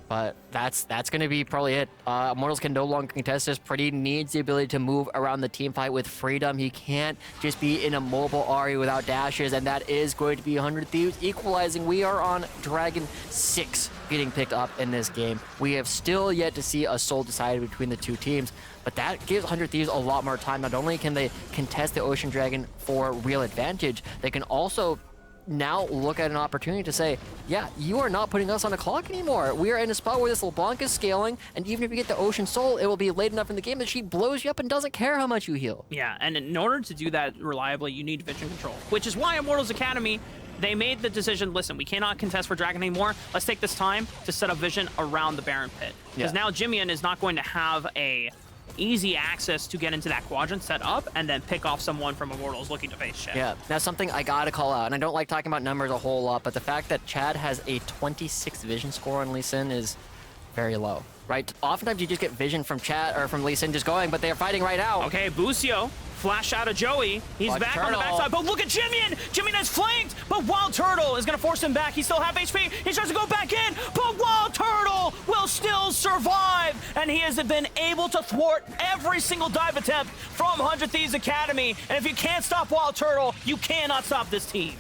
Speaker 2: But that's going to be probably it. Immortals can no longer contest this. Pretty needs the ability to move around the team fight with freedom. He can't just be in a mobile Ahri without dashes, and that is going to be 100 Thieves equalizing. We are on Dragon 6 getting picked up in this game. We have still yet to see a soul decided between the two teams, but that gives 100 Thieves a lot more time. Not only can they contest the Ocean Dragon for real advantage, they can also now look at an opportunity to say, yeah, you are not putting us on a clock anymore. We are in a spot where this LeBlanc is scaling, and even if you get the Ocean Soul, it will be late enough in the game that she blows you up and doesn't care how much you heal.
Speaker 1: Yeah, and in order to do that reliably, you need vision control, which is why Immortals Academy, they made the decision, listen, we cannot contest for Dragon anymore. Let's take this time to set up vision around the Baron Pit. Because now Jimian is not going to have a easy access to get into that quadrant, set up, and then pick off someone from Immortals looking to face Chad.
Speaker 2: Yeah, now something I gotta call out, and I don't like talking about numbers a whole lot, but the fact that Chad has a 26 vision score on Lee Sin is very low, right? Oftentimes you just get vision from Chad or from Lee Sin just going, but they're fighting right now.
Speaker 1: Okay, Bucio. Flash out of Joey. He's back on the backside, but look at Jimian! Jimian is flanked, but WildTurtle is gonna force him back. He still have HP. He tries to go back in, but WildTurtle will still survive, and he has been able to thwart every single dive attempt from 100 Thieves Academy. And if you can't stop WildTurtle, you cannot stop this team.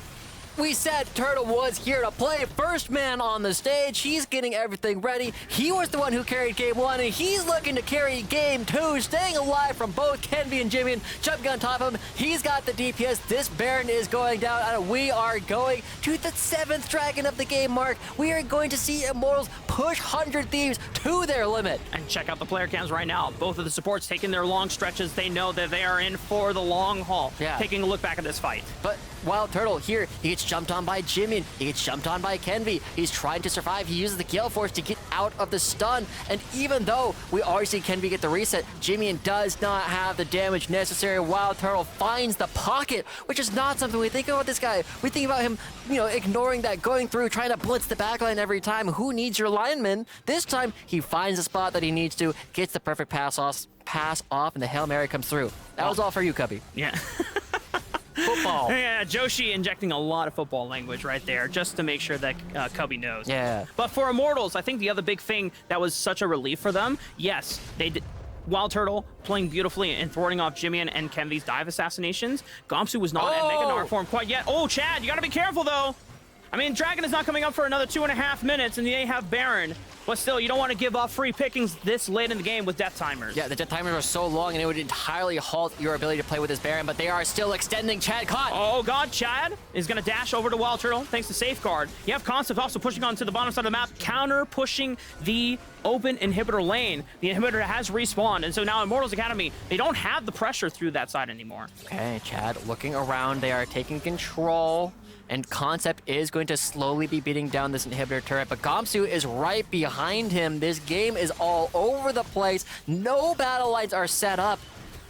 Speaker 2: We said Turtle was here to play. First man on the stage. He's getting everything ready. He was the one who carried game 1, and he's looking to carry game 2, staying alive from both Kenvi and Jimian, jumping on top of him. He's got the DPS. This Baron is going down, and we are going to the 7th Dragon of the game mark. We are going to see Immortals push 100 Thieves to their limit.
Speaker 1: And check out the player cams right now. Both of the supports taking their long stretches. They know that they are in for the long haul.
Speaker 2: Yeah.
Speaker 1: Taking a look back at this fight.
Speaker 2: But WildTurtle here, he gets jumped on by Jimian, he gets jumped on by Kenvi. He's trying to survive. He uses the Gale Force to get out of the stun. And even though we already see Kenvi get the reset, Jimian does not have the damage necessary. WildTurtle finds the pocket, which is not something we think about this guy. We think about him, you know, ignoring that, going through, trying to blitz the backline every time. Who needs your lineman? This time, he finds the spot that he needs to, gets the perfect pass off, and the Hail Mary comes through. That was all for you, Cubby.
Speaker 1: Yeah.
Speaker 2: Football.
Speaker 1: Yeah, Joshi injecting a lot of football language right there just to make sure that Cubby knows.
Speaker 2: Yeah.
Speaker 1: But for Immortals, I think the other big thing that was such a relief for them, yes, they did. WildTurtle playing beautifully and thwarting off Jimian and Kenvi's dive assassinations. Gomsu was not in Mega Gnar form quite yet. Oh, Chad, you gotta be careful though. I mean, Dragon is not coming up for another 2.5 minutes, and they have Baron. But still, you don't want to give up free pickings this late in the game with death timers.
Speaker 2: Yeah, the death timers are so long, and it would entirely halt your ability to play with this Baron, but they are still extending. Chad caught.
Speaker 1: Oh, God, Chad is going to dash over to WildTurtle thanks to Safeguard. You have Concept also pushing onto the bottom side of the map, counter-pushing the open inhibitor lane. The inhibitor has respawned, and so now Immortals Academy, they don't have the pressure through that side anymore.
Speaker 2: Okay, Chad looking around. They are taking control. And Concept is going to slowly be beating down this inhibitor turret, but Gomsu is right behind him. This game is all over the place. No battle lines are set up.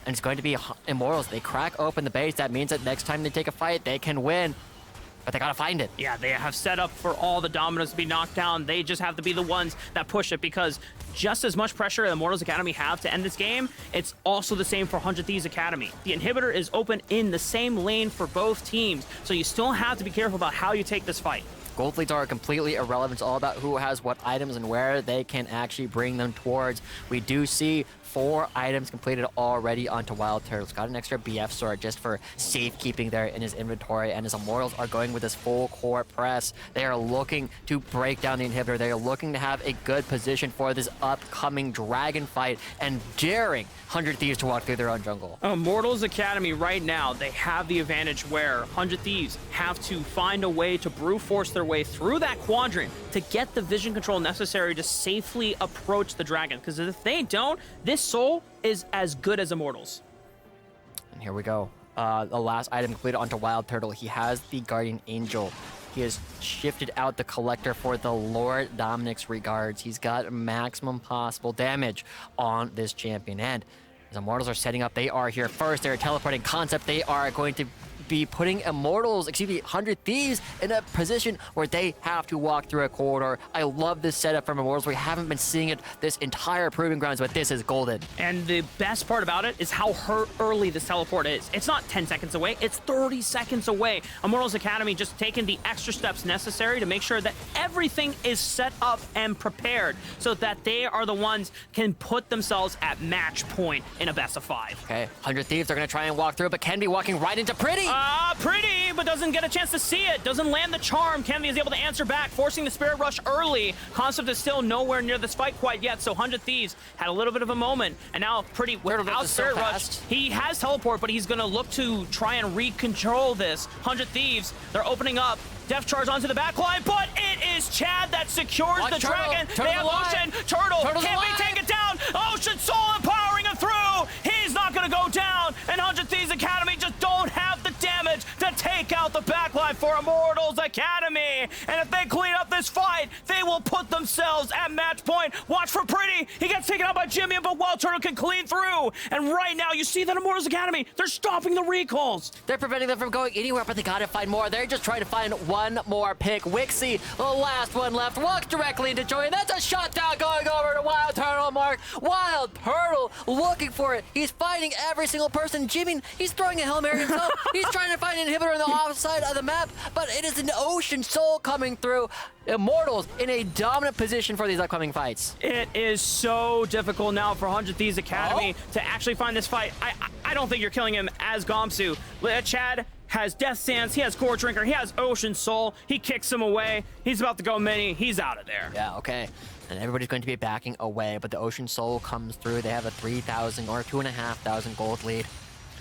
Speaker 2: And it's going to be Immortals. They crack open the base. That means that next time they take a fight, they can win. But they gotta find it.
Speaker 1: Yeah, they have set up for all the dominoes to be knocked down. They just have to be the ones that push it, because just as much pressure Immortals Academy have to end this game, it's also the same for 100 Thieves Academy. The inhibitor is open in the same lane for both teams, so you still have to be careful about how you take this fight.
Speaker 2: Gold leads are completely irrelevant. It's all about who has what items and where they can actually bring them towards. We do see 4 items completed already onto WildTurtle. Got an extra BF sword just for safekeeping there in his inventory, and his Immortals are going with this full court press. They are looking to break down the inhibitor. They are looking to have a good position for this upcoming dragon fight and daring 100 Thieves to walk through their own jungle.
Speaker 1: Immortals Academy right now, they have the advantage where 100 Thieves have to find a way to brute force their way through that quadrant to get the vision control necessary to safely approach the dragon, because if they don't, this soul is as good as Immortals.
Speaker 2: And here we go. The last item completed onto WildTurtle. He has the Guardian Angel. He has shifted out the Collector for the Lord Dominic's regards. He's got maximum possible damage on this champion. And as Immortals are setting up, they are here first. They're teleporting Concept. They are going to be putting Immortals, 100 Thieves in a position where they have to walk through a corridor. I love this setup from Immortals. We haven't been seeing it this entire Proving Grounds, but this is golden.
Speaker 1: And the best part about it is how early this teleport is. It's not 10 seconds away, it's 30 seconds away. Immortals Academy just taking the extra steps necessary to make sure that everything is set up and prepared so that they are the ones can put themselves at match point in a best of 5.
Speaker 2: Okay, 100 Thieves are going to try and walk through, but Kenvi walking right into Pretty.
Speaker 1: Pretty, but doesn't get a chance to see it. Doesn't land the charm. Kennedy is able to answer back, forcing the Spirit Rush early. Concept is still nowhere near this fight quite yet, so 100 Thieves had a little bit of a moment. And now Pretty, without Spirit Rush, he has teleport, but he's going to look to try and recontrol this. 100 Thieves, they're opening up. Death charge onto the backline, but it is Chad that secures the dragon. They have Ocean. Turtle can't be taken down. Ocean Soul empowering him through. He's not going to go down. And 100 Thieves Academy just don't have the damage to take out the backline for Immortals Academy. And if they clean up this fight, they will put themselves at match point. Watch for Pretty. He gets taken out by Jimmy, but WildTurtle can clean through. And right now, you see that Immortals Academy, they're stopping the recalls.
Speaker 2: They're preventing them from going anywhere, but they got to find more. They're just trying to find one more pick. Wixie, the last one left, walks directly into Joey. That's a shutdown going over to WildTurtle, Mark. WildTurtle looking for it. He's finding every single person. Jimmy, he's throwing a Hail Mary himself. He's trying to find an inhibitor on the offside of the map, but it is an Ocean Soul coming through. Immortals in a dominant position for these upcoming fights.
Speaker 1: It is so difficult now for 100 Thieves Academy to actually find this fight. I don't think you're killing him as Gomsu. Chad has Death Sands, he has Core Drinker, he has Ocean Soul, he kicks him away, he's about to go mini, he's out of there.
Speaker 2: Yeah, okay. And everybody's going to be backing away, but the Ocean Soul comes through. They have a 3,000 or 2,500 gold lead.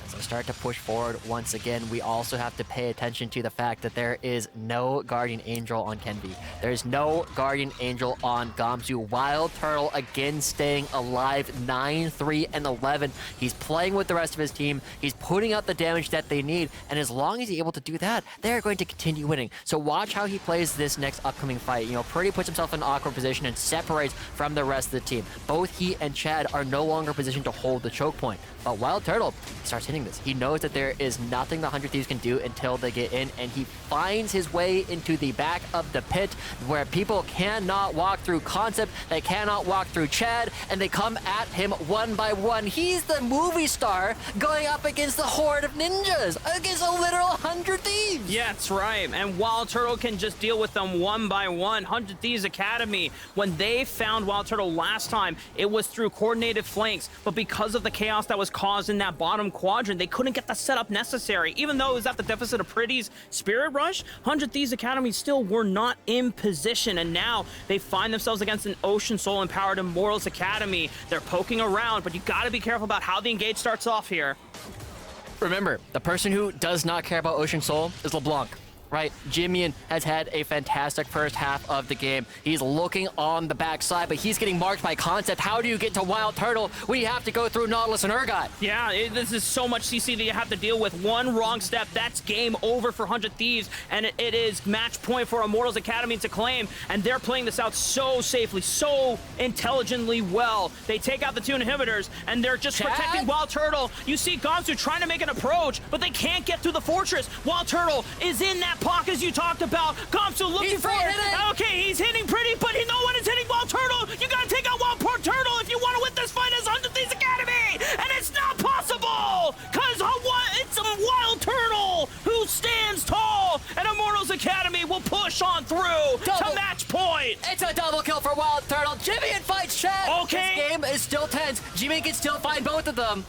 Speaker 2: As they start to push forward once again, we also have to pay attention to the fact that there is no Guardian Angel on Kenby. There's no Guardian Angel on Gomsu. WildTurtle again staying alive, 9-3 and 11. He's playing with the rest of his team. He's putting out the damage that they need, and as long as he's able to do that, they're going to continue winning. So watch how he plays this next upcoming fight. You know, Pretty puts himself in an awkward position and separates from the rest of the team. Both he and Chad are no longer positioned to hold the choke point. But WildTurtle starts hitting this. He knows that there is nothing the 100 Thieves can do until they get in, and he finds his way into the back of the pit where people cannot walk through Concept, they cannot walk through Chad, and they come at him one by one. He's the movie star going up against the horde of ninjas, against a literal 100 Thieves.
Speaker 1: Yeah, that's right. And WildTurtle can just deal with them one by one. 100 Thieves Academy, when they found WildTurtle last time, it was through coordinated flanks, but because of the chaos that was caused in that bottom quadrant, they couldn't get the setup necessary. Even though it was at the deficit of Pretty's Spirit Rush, 100 Thieves Academy still were not in position, and now they find themselves against an Ocean Soul empowered Immortals Academy. They're poking around, but you gotta be careful about how the engage starts off here.
Speaker 2: Remember, the person who does not care about Ocean Soul is LeBlanc. Right, Jimian has had a fantastic first half of the game. He's looking on the backside, but he's getting marked by Concept. How do you get to WildTurtle? We have to go through Nautilus and Urgot.
Speaker 1: Yeah, this is so much CC that you have to deal with. One wrong step, that's game over for 100 Thieves, and it is match point for Immortals Academy to claim, and they're playing this out so safely, so intelligently well. They take out the two inhibitors, and they're just protecting WildTurtle. You see Gomsu trying to make an approach, but they can't get through the fortress. WildTurtle is in that pocket as you talked about. Gomsu looking for it. Okay, he's hitting Pretty, but no one is hitting WildTurtle. You gotta take out WildTurtle if you want to win this fight as 100 Thieves Academy, and it's not possible because it's a WildTurtle who stands tall, and Immortals Academy will push on through to match point.
Speaker 2: It's a double kill for WildTurtle. Jimian fights Chad.
Speaker 1: Okay,
Speaker 2: this game is still tense. Jimian can still find both of them.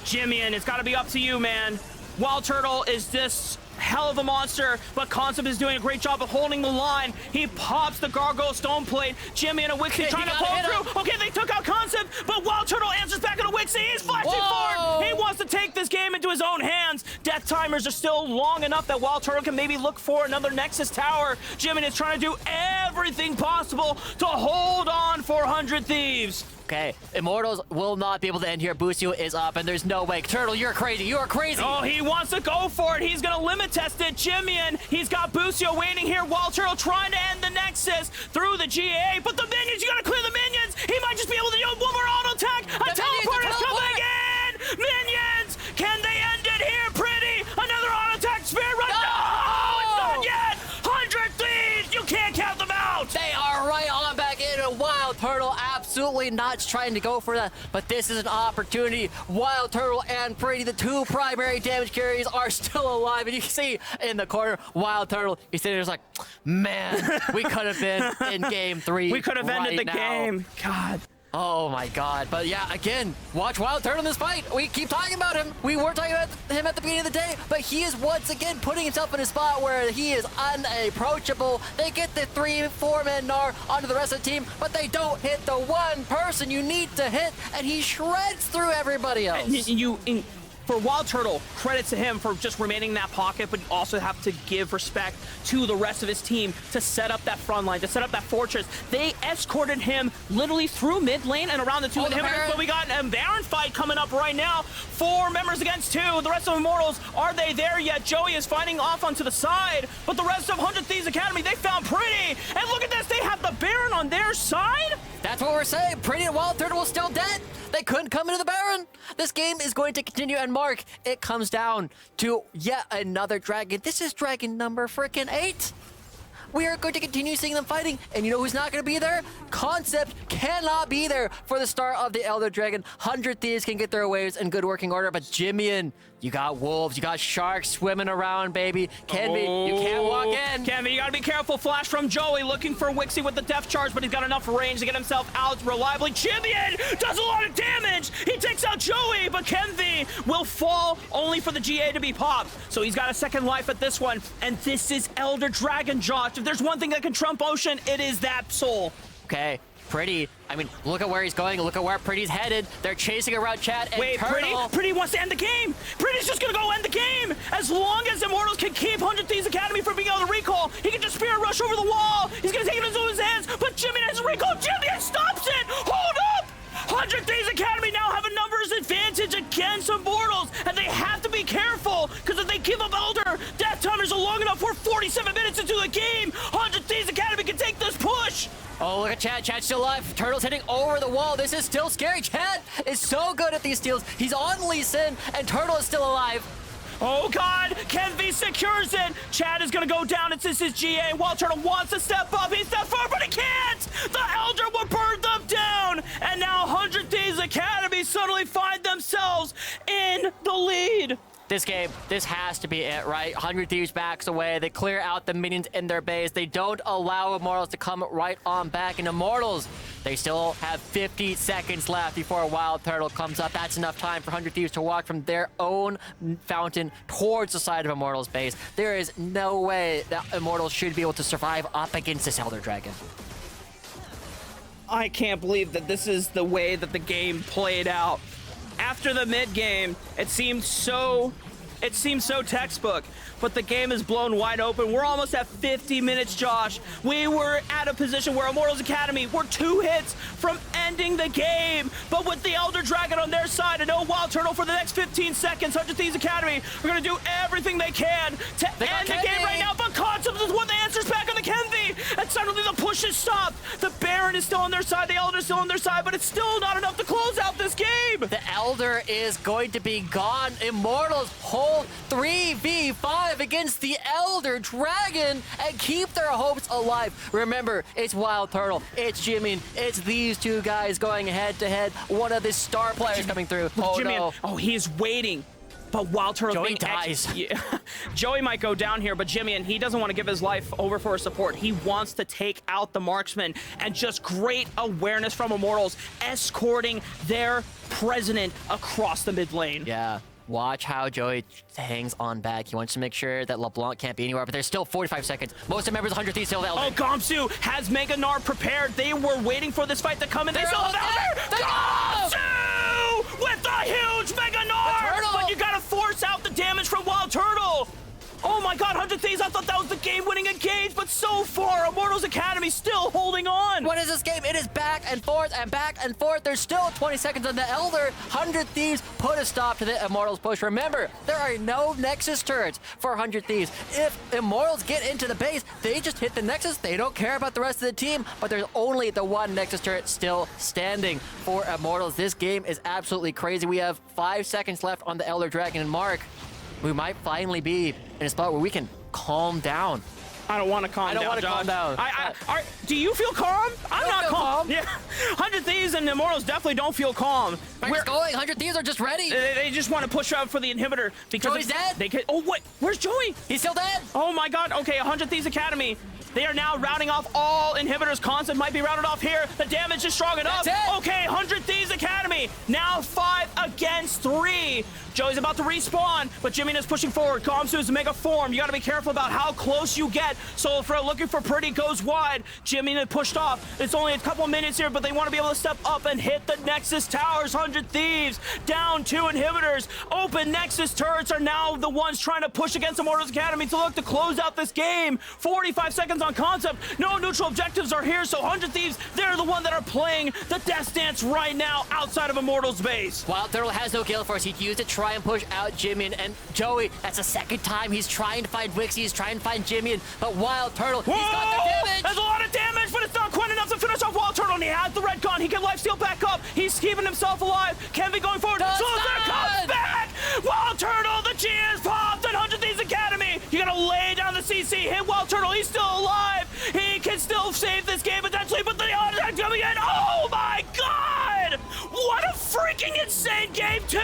Speaker 1: Jimian, it's got to be up to you, man. WildTurtle is this hell of a monster, but Concept is doing a great job of holding the line. He pops the Gargoyle Stone Plate. Jimmy and a Wixie trying to pull through. Okay, they took out Concept, but WildTurtle answers back on a Wixie. He's flashing forward. He wants to take this game into his own hands. Death timers are still long enough that WildTurtle can maybe look for another Nexus tower. Jimmy is trying to do everything possible to hold on for 100 Thieves.
Speaker 2: Okay, Immortals will not be able to end here. Busio is up, and there's no way. Turtle, you're crazy. You are crazy.
Speaker 1: Oh, he wants to go for it. He's going to limit test it. Jimian, he's got Busio waiting here. WildTurtle trying to end the Nexus through the GA, but the minions, you got to clear the minions. He might just be able to do one more auto attack. A teleport is coming in. Minions, can they end it here? Pretty, another auto attack. Spirit Rush. No, it's not yet. 100 Thieves, you can't count them out.
Speaker 2: They are right on back in. WildTurtle absolutely not trying to go for that, but this is an opportunity. WildTurtle and Pretty, the two primary damage carriers, are still alive, and you can see in the corner, WildTurtle, he's sitting there just like, man, we could have been in game 3.
Speaker 1: We could have ended the game. God.
Speaker 2: Oh my god. But yeah, again, watch WildTurtle in this fight. We keep talking about him. We were talking about him at the beginning of the day, but he is once again putting himself in a spot where he is unapproachable. They get the 3-4-man Gnar onto the rest of the team, but they don't hit the one person you need to hit, and he shreds through everybody else.
Speaker 1: For WildTurtle, credit to him for just remaining in that pocket, but you also have to give respect to the rest of his team to set up that front line, to set up that fortress. They escorted him literally through mid lane and around the two inhibitors, but we got a Baron fight coming up right now. 4 members against 2. The rest of Immortals, are they there yet? Joey is fighting off onto the side, but the rest of 100 Thieves Academy, they found Pretty. And look at this, they have the Baron on their side?
Speaker 2: That's what we're saying. Pretty and WildTurtle was still dead. They couldn't come into the Baron. This game is going to continue, and Mark, it comes down to yet another dragon. This is dragon number freaking 8. We are going to continue seeing them fighting, and you know who's not going to be there? Concept cannot be there for the start of the Elder Dragon. 100 Thieves can get their waves in good working order, but Jimmy, you got wolves, you got sharks swimming around, baby. Kenby, you can't walk in.
Speaker 1: Kenby, you gotta be careful. Flash from Joey, looking for Wixie with the death charge, but he's got enough range to get himself out reliably. Jimmy does a lot of damage. He takes out Joey, but Kenby will fall only for the GA to be popped. So he's got a second life at this one, and this is Elder Dragon, Josh. If there's one thing that can trump Ocean, it is that soul.
Speaker 2: Okay. Pretty, I mean, look at where he's going. Look at where Pretty's headed. They're chasing around Chad and
Speaker 1: Wait,
Speaker 2: Turtle.
Speaker 1: Pretty wants to end the game. Pretty's just gonna go end the game. As long as Immortals can keep 100 Thieves Academy from being able to recall, he can just spear rush over the wall. He's gonna take it into his hands, but Jimmy has recall. Jimmy stops it. Hold up. 100 Thieves Academy now have a numbers advantage against Immortals, and they have to be careful, because if they give up Elder, death timers are long enough. We're 47 minutes into the game. 100 Thieves Academy can take this push.
Speaker 2: Oh, look at Chad. Chad's still alive. Turtle's hitting over the wall. This is still scary. Chad is so good at these steals. He's on Lee Sin, and Turtle is still alive.
Speaker 1: Oh, God. Kenby secures it. Chad is going to go down. It's his GA. WildTurtle wants to step up. He stepped forward, but he can't. The Elder will burn them down. And now 100 Thieves Academy suddenly find themselves in the lead.
Speaker 2: This game, this has to be it, right? 100 Thieves backs away. They clear out the minions in their base. They don't allow Immortals to come right on back. And Immortals, they still have 50 seconds left before a WildTurtle comes up. That's enough time for 100 Thieves to walk from their own fountain towards the side of Immortals' base. There is no way that Immortals should be able to survive up against this Elder Dragon.
Speaker 1: I can't believe that this is the way that the game played out. After the mid game, it seemed so textbook, but the game is blown wide open. We're almost at 50 minutes, Josh. We were at a position where Immortals Academy were 2 hits from ending the game, but with the Elder Dragon on their side and no WildTurtle for the next 15 seconds, 100 Thieves Academy are going to do everything they can to end the game right now, but Concept is what the answers back on the Kenby, and suddenly the push is stopped. The Baron is still on their side, the Elder is still on their side, but it's still not enough to close out this game.
Speaker 2: The Elder is going to be gone. Immortals hold 3v5 against the Elder Dragon and keep their hopes alive. Remember, it's WildTurtle, it's Jimmy, it's these two guys going head to head. One of the star players coming through. Oh,
Speaker 1: Jimmy,
Speaker 2: no.
Speaker 1: Oh, he is waiting. But WildTurtle
Speaker 2: Joey dies.
Speaker 1: Joey might go down here, but Jimmy, and he doesn't want to give his life over for support. He wants to take out the marksman, and just great awareness from Immortals, escorting their president across the mid lane.
Speaker 2: Yeah. Watch how Joey hangs on back. He wants to make sure that LeBlanc can't be anywhere, but there's still 45 seconds. Most of the members of 100 Thieves still have Elder.
Speaker 1: Oh, Gomsu has Mega Gnar prepared. They were waiting for this fight to come in. They still have Elder! Gomsu with a huge Mega Gnar! But you gotta force out the damage from WildTurtle! Oh my God, 100 Thieves, I thought that was the game-winning engage, but so far, Immortals Academy still holding on.
Speaker 2: What is this game? It is back and forth and back and forth. There's still 20 seconds on the Elder. 100 Thieves put a stop to the Immortals push. Remember, there are no Nexus turrets for 100 Thieves. If Immortals get into the base, they just hit the Nexus. They don't care about the rest of the team, but there's only the one Nexus turret still standing for Immortals. This game is absolutely crazy. We have 5 seconds left on the Elder Dragon, and Mark, we might finally be in a spot where we can calm down.
Speaker 1: I don't want to calm down.
Speaker 2: I don't want to calm down.
Speaker 1: Do you feel calm? I'm not calm. Yeah, 100 Thieves and Immortals definitely don't feel calm.
Speaker 2: We're going. 100 Thieves are just ready.
Speaker 1: They just want to push out for the inhibitor because
Speaker 2: Joey's dead.
Speaker 1: They can. Oh, what? Where's Joey?
Speaker 2: He's still dead.
Speaker 1: Oh my God. Okay, 100 Thieves Academy. They are now routing off all inhibitors. Concept might be routed off here. The damage is strong enough. Okay, 100 Thieves Academy. Now 5 against 3. Joey's about to respawn, but Jimmy is pushing forward. Comsu is mega form. You got to be careful about how close you get. So for looking for Pretty goes wide. Jimmy pushed off. It's only a couple minutes here, but they want to be able to step up and hit the Nexus towers. 100 Thieves down 2 inhibitors. Open Nexus turrets are now the ones trying to push against Immortals Academy to look to close out this game. 45 seconds on Concept. No neutral objectives are here, so 100 Thieves, they're the one that are playing the death dance right now outside of Immortals base.
Speaker 2: WildTurtle has no gale force. He used to try and push out Jimmy, and Joey, that's the second time he's trying to find Wixie, he's trying to find Jimmy, but WildTurtle, he's got the damage!
Speaker 1: There's a lot of damage, but it's not quite enough to finish off WildTurtle, and he has the red gun. He can lifesteal back up. He's keeping himself alive. Can be going forward. So there comes back! WildTurtle, the G is popped at 100 Thieves Academy. You gotta lay down the CC, hit WildTurtle. He's still alive. He can still save this game potentially, but the attack coming in. Oh my God! What a freaking insane game, too!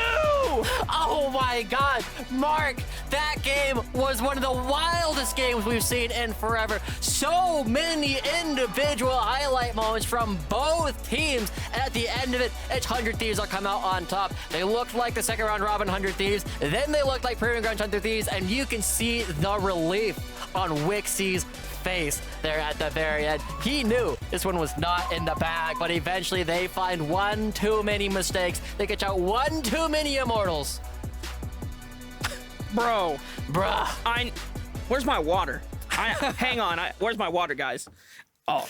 Speaker 2: Oh my God, Mark, that game was one of the wildest games we've seen in forever. So many individual highlight moments from both teams. At the end of it, it's 100 Thieves that come out on top. They looked like the second round robin 100 Thieves. Then they looked like Premium Ground 100 Thieves, and you can see the relief on Wixie's face there at the very end. He knew this one was not in the bag, but eventually they find one too many mistakes. They catch out one too many Immortals.
Speaker 1: Bruh. Where's my water? Hang on. Where's my water, guys? Oh.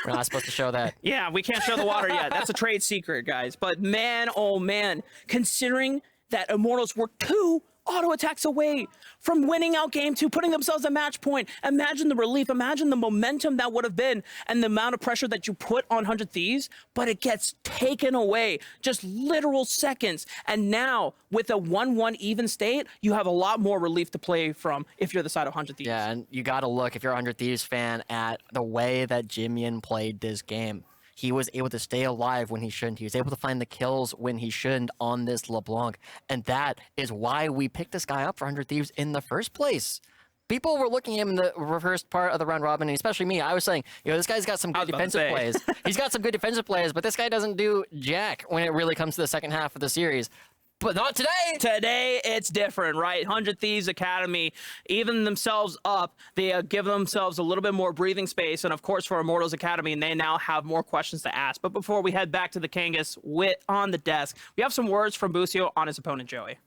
Speaker 2: We're not supposed to show that.
Speaker 1: Yeah, we can't show the water yet. That's a trade secret, guys. But man, oh man, considering that Immortals were 2 auto attacks away from winning out game 2, putting themselves at match point. Imagine the relief, imagine the momentum that would have been and the amount of pressure that you put on 100 Thieves, but it gets taken away just literal seconds. And now with a 1-1 even state, you have a lot more relief to play from if you're the side of 100 Thieves.
Speaker 2: Yeah, and you got to look, if you're a 100 Thieves fan, at the way that Jimian played this game. He was able to stay alive when he shouldn't. He was able to find the kills when he shouldn't on this LeBlanc. And that is why we picked this guy up for 100 Thieves in the first place. People were looking at him in the first part of the round robin, and especially me. I was saying, this guy's got some good defensive plays. He's got some good defensive plays, but this guy doesn't do jack when it really comes to the second half of the series. But not today.
Speaker 1: Today, it's different, right? 100 Thieves Academy, even themselves up. They give themselves a little bit more breathing space. And of course, for Immortals Academy, and they now have more questions to ask. But before we head back to the Kangas on the desk, we have some words from Busio on his opponent, Joey.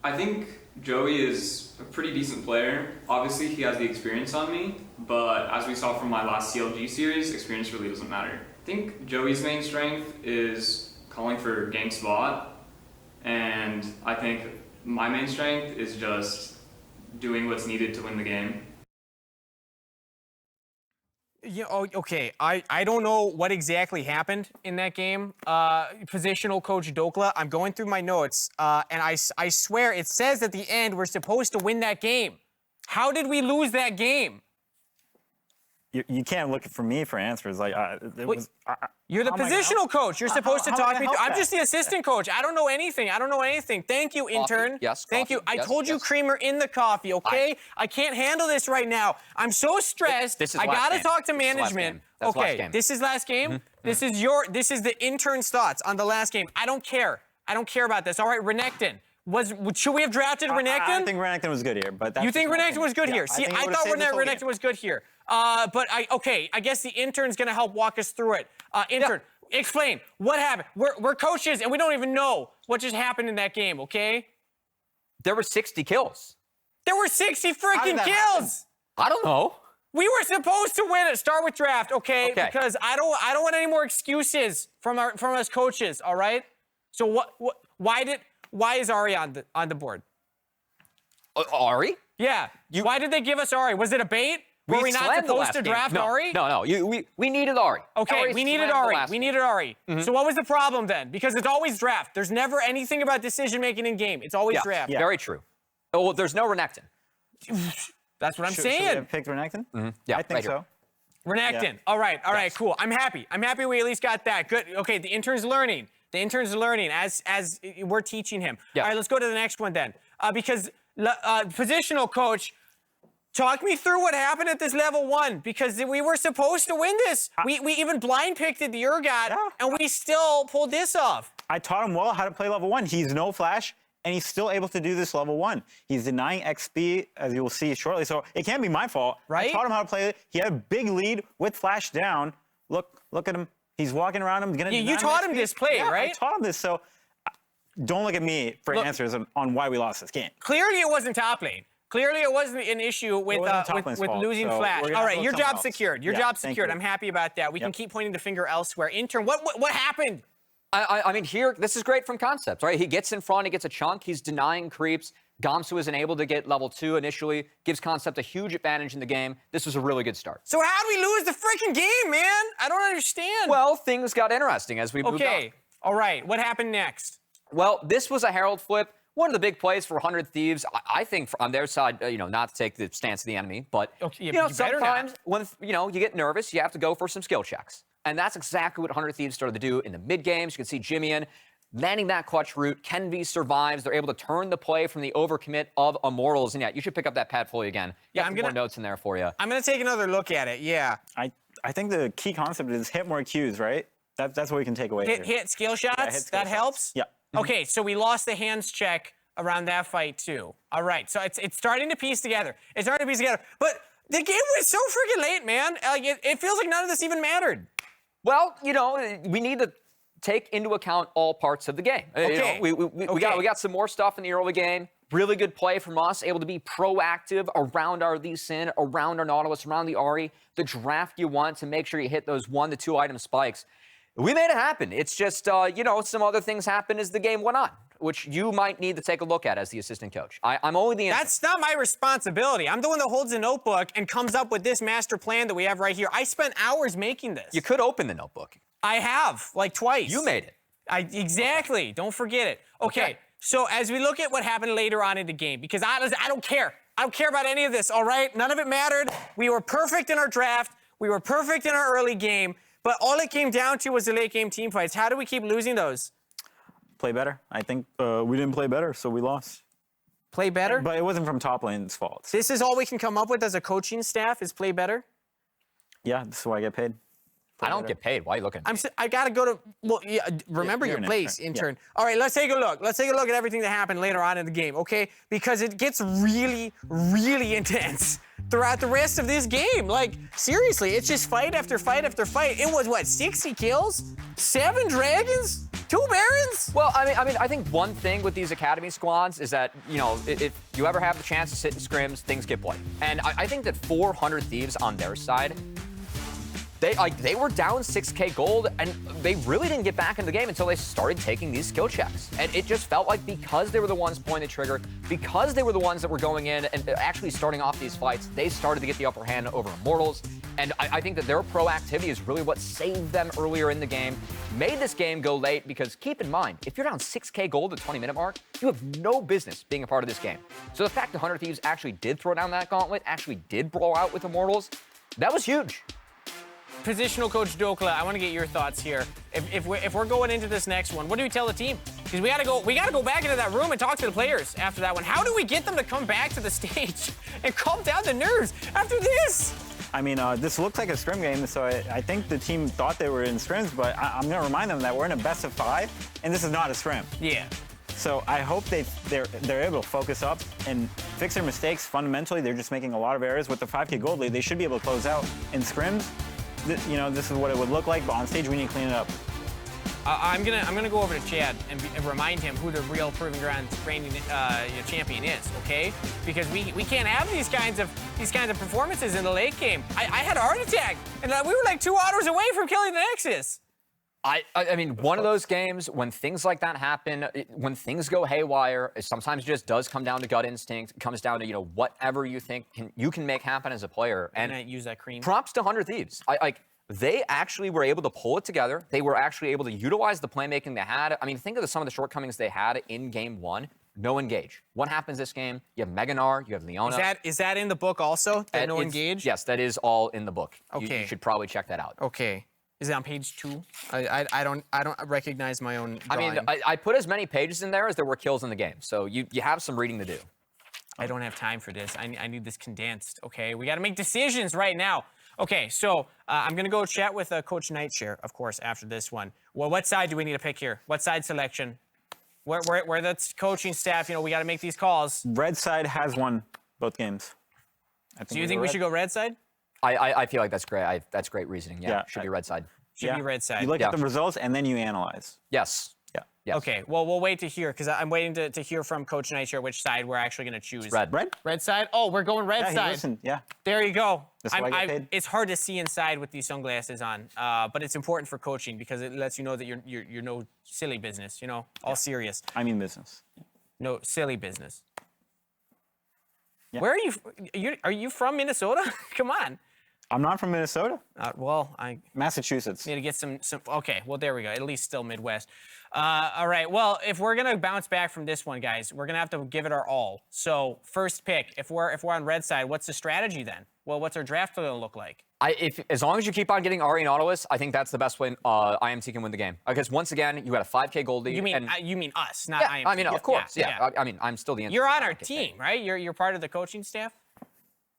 Speaker 3: I think Joey is a pretty decent player. Obviously, he has the experience on me. But as we saw from my last CLG series, experience really doesn't matter. I think Joey's main strength is calling for gank spot, and I think my main strength is just doing what's needed to win the game.
Speaker 4: Yeah, okay. I don't know what exactly happened in that game. Positional coach Dokla, I'm going through my notes, and I swear it says at the end we're supposed to win that game. How did we lose that game?
Speaker 5: You can't look for me for answers. Like
Speaker 4: you're the positional coach. You're supposed to talk me through. I'm just the assistant coach. I don't know anything. Thank you, intern.
Speaker 6: Coffee. Yes.
Speaker 4: Thank
Speaker 6: coffee.
Speaker 4: you. I
Speaker 6: yes.
Speaker 4: told you creamer in the coffee, okay? I can't handle this right now. I'm so stressed.
Speaker 6: This is
Speaker 4: I gotta talk to
Speaker 6: This is
Speaker 4: management.
Speaker 6: last game.
Speaker 4: Okay, this is last game. This is the intern's thoughts on the last game. I don't care. I don't care about this. All right, Renekton. Should we have drafted Renekton?
Speaker 5: I don't think Renekton was good here, but that's
Speaker 4: you think Renekton was good here? See, I thought Renekton was good here. But I guess the intern's gonna help walk us through it. Intern, explain what happened. We're coaches and we don't even know what just happened in that game. Okay?
Speaker 6: There were 60 kills.
Speaker 4: There were 60 freaking kills.
Speaker 6: I don't know.
Speaker 4: We were supposed to win it. Start with draft, okay? Because I don't want any more excuses from us coaches. All right? So why is Ari on the board?
Speaker 6: Ari?
Speaker 4: Yeah. Why did they give us Ari? Was it a bait? Were we not supposed to draft Ari?
Speaker 6: No. We needed Ari.
Speaker 4: Okay, we needed Ari. We needed Ari. So what was the problem then? Because it's always draft. There's never anything about decision making in game. It's always draft.
Speaker 6: Yeah. Very true. Oh, well, there's no Renekton.
Speaker 4: That's what I'm saying.
Speaker 5: Should we have picked Renekton?
Speaker 6: Yeah,
Speaker 5: I think so.
Speaker 4: Renekton.
Speaker 5: Yeah.
Speaker 4: All right, cool. I'm happy we at least got that. Good. Okay, the intern's learning. As we're teaching him.
Speaker 6: Yeah.
Speaker 4: All right, let's go to the next one then. Because positional coach, Talk me through what happened at this level 1, because we were supposed to win this. We even blind picked the Urgot, and we still pulled this off.
Speaker 5: I taught him well how to play level 1. He's no flash, and he's still able to do this level 1. He's denying XP, as you will see shortly, so it can't be my fault.
Speaker 4: Right?
Speaker 5: I taught him how to play it. He had a big lead with flash down. Look at him. He's walking around him.
Speaker 4: You taught him this play, right?
Speaker 5: I taught him this, so don't look at me for answers on why we lost this game.
Speaker 4: Clearly, it wasn't top lane. Clearly, it wasn't an issue with losing
Speaker 5: so
Speaker 4: flash. All right, your job's secured. Your job's
Speaker 5: thank
Speaker 4: secured.
Speaker 5: you.
Speaker 4: I'm happy about that. We can keep pointing the finger elsewhere. Intern, what happened?
Speaker 6: I mean, here, this is great from concept, right? He gets in front, he gets a chunk, he's denying creeps. Gamsu isn't able to get level 2 initially, gives Concept a huge advantage in the game. This was a really good start.
Speaker 4: So how did we lose the freaking game, man? I don't understand.
Speaker 6: Well, things got interesting as we moved on.
Speaker 4: Okay, all right, what happened next?
Speaker 6: Well, this was a Herald flip. One of the big plays for 100 Thieves, I think on their side, not to take the stance of the enemy, but sometimes when you get nervous, you have to go for some skill checks. And that's exactly what 100 Thieves started to do in the mid games. You can see Jimmy landing that clutch route. Kenvi survives. They're able to turn the play from the overcommit of Immortals. And yeah, you should pick up that pad fully again.
Speaker 4: Yeah,
Speaker 6: I'm gonna more notes in there for you.
Speaker 4: I'm gonna take another look at it. Yeah.
Speaker 5: I think the key concept is hit more Qs, right? That's what we can take away.
Speaker 4: Hit skill shots.
Speaker 5: Yeah, hit skill
Speaker 4: that
Speaker 5: shots.
Speaker 4: helps.
Speaker 5: Yeah.
Speaker 4: Okay, so we lost the hands check around that fight too. All right, so it's starting to piece together. It's starting to piece together. But the game was so freaking late, man. It feels like none of this even mattered.
Speaker 6: Well, we need to take into account all parts of the game.
Speaker 4: Okay.
Speaker 6: We got some more stuff in the early game. Really good play from us, able to be proactive around our Lee Sin, around our Nautilus, around the Ahri, the draft you want to make sure you hit those 1 to 2 item spikes. We made it happen. It's just, some other things happened as the game went on, which you might need to take a look at as the assistant coach. I'm only the
Speaker 4: That's not my responsibility. I'm the one that holds the notebook and comes up with this master plan that we have right here. I spent hours making this.
Speaker 6: You could open the notebook.
Speaker 4: I have, like twice.
Speaker 6: You made it.
Speaker 4: Exactly. Don't forget it. Okay. So as we look at what happened later on in the game, because I don't care. I don't care about any of this, all right? None of it mattered. We were perfect in our draft. We were perfect in our early game. But all it came down to was the late game team fights. How do we keep losing those?
Speaker 5: Play better. I think we didn't play better, so we lost.
Speaker 4: Play better?
Speaker 5: But it wasn't from top lane's fault.
Speaker 4: This is all we can come up with as a coaching staff is play better?
Speaker 5: Yeah, this is why I get paid.
Speaker 6: I don't get paid. Why are you looking at me?
Speaker 4: I got to go to, remember your place, intern.
Speaker 5: Yeah.
Speaker 4: All right, let's take a look. Let's take a look at everything that happened later on in the game, okay? Because it gets really, really intense throughout the rest of this game. Like, seriously, it's just fight after fight after fight. It was, 60 kills? 7 dragons? 2 barons?
Speaker 6: Well, I think one thing with these academy squads is that, if you ever have the chance to sit in scrims, things get bloody. And I think that 400 Thieves on their side, they were down 6K gold, and they really didn't get back in the game until they started taking these skill checks. And it just felt like because they were the ones pulling the trigger, because they were the ones that were going in and actually starting off these fights, they started to get the upper hand over Immortals. And I think that their proactivity is really what saved them earlier in the game, made this game go late, because keep in mind, if you're down 6K gold at the 20-minute mark, you have no business being a part of this game. So the fact that 100 Thieves actually did throw down that gauntlet, actually did blow out with Immortals, that was huge.
Speaker 4: Positional coach Dokla, I want to get your thoughts here. If we're going into this next one, what do we tell the team? Because we gotta go back into that room and talk to the players after that one. How do we get them to come back to the stage and calm down the nerves after this?
Speaker 5: I mean, this looked like a scrim game, so I think the team thought they were in scrims, but I'm going to remind them that we're in a best of 5, and this is not a scrim.
Speaker 4: Yeah.
Speaker 5: So I hope they're able to focus up and fix their mistakes. Fundamentally, they're just making a lot of errors. With the 5K gold lead, they should be able to close out. In scrims, this is what it would look like, but on stage, we need to clean it up.
Speaker 4: I'm gonna go over to Chad and remind him who the real Proving Grounds reigning champion is, okay? Because we can't have these kinds of performances in the late game. I had a heart attack, and we were like 2 autos away from killing the Nexus.
Speaker 6: I mean, one of those games, when things like that happen, when things go haywire, it sometimes just does come down to gut instinct. It comes down to, whatever you think you can make happen as a player. And
Speaker 4: I use that cream.
Speaker 6: Props to 100 Thieves. They actually were able to pull it together. They were actually able to utilize the playmaking they had. I mean, think of some of the shortcomings they had in game 1. No engage. What happens this game? You have Meganar, you have Leona.
Speaker 4: Is that in the book also, that no engage?
Speaker 6: Yes, that is all in the book.
Speaker 4: Okay.
Speaker 6: You should probably check that out.
Speaker 4: Okay. Is it on page 2? I don't recognize my own drawing.
Speaker 6: I mean, I put as many pages in there as there were kills in the game, so you have some reading to do.
Speaker 4: I don't have time for this. I need this condensed, okay? We got to make decisions right now. Okay, so I'm going to go chat with Coach Nightshare, of course, after this one. Well, what side do we need to pick here? What side selection? Where the coaching staff, we got to make these calls.
Speaker 5: Red side has won both games.
Speaker 4: Do you think we should go red side?
Speaker 6: I feel like that's great. That's great reasoning. Yeah, should be red side.
Speaker 4: Should be red side.
Speaker 5: You look at the results and then you analyze.
Speaker 6: Yes.
Speaker 5: Yeah.
Speaker 6: Yes.
Speaker 4: Okay, well, we'll wait to hear, because I'm waiting to hear from Coach Nightshare which side we're actually going to choose.
Speaker 6: Red.
Speaker 4: Red side? Oh, we're going red
Speaker 5: Yeah,
Speaker 4: side.
Speaker 5: listen, yeah.
Speaker 4: There you go.
Speaker 5: That's why I get paid.
Speaker 4: It's hard to see inside with these sunglasses on, but it's important for coaching because it lets you know that you're no silly business, all serious.
Speaker 5: I mean business.
Speaker 4: No silly business.
Speaker 5: Yeah.
Speaker 4: Where are you? Are you from Minnesota? Come on.
Speaker 5: I'm not from Minnesota.
Speaker 4: Well, I
Speaker 5: Massachusetts.
Speaker 4: need to get some. Okay, well there we go. At least still Midwest. All right. Well, if we're gonna bounce back from this one, guys, we're gonna have to give it our all. So first pick. If we're on red side, what's the strategy then? Well, what's our draft gonna look like?
Speaker 6: As long as you keep on getting Ari and Nautilus, I think that's the best way IMT can win the game. Because once again, you got a 5K gold lead.
Speaker 4: You mean us, not
Speaker 6: yeah,
Speaker 4: IMT.
Speaker 6: I mean, of course. Yeah. I mean, I'm still the.
Speaker 4: You're on our team, right? You're part of the coaching staff.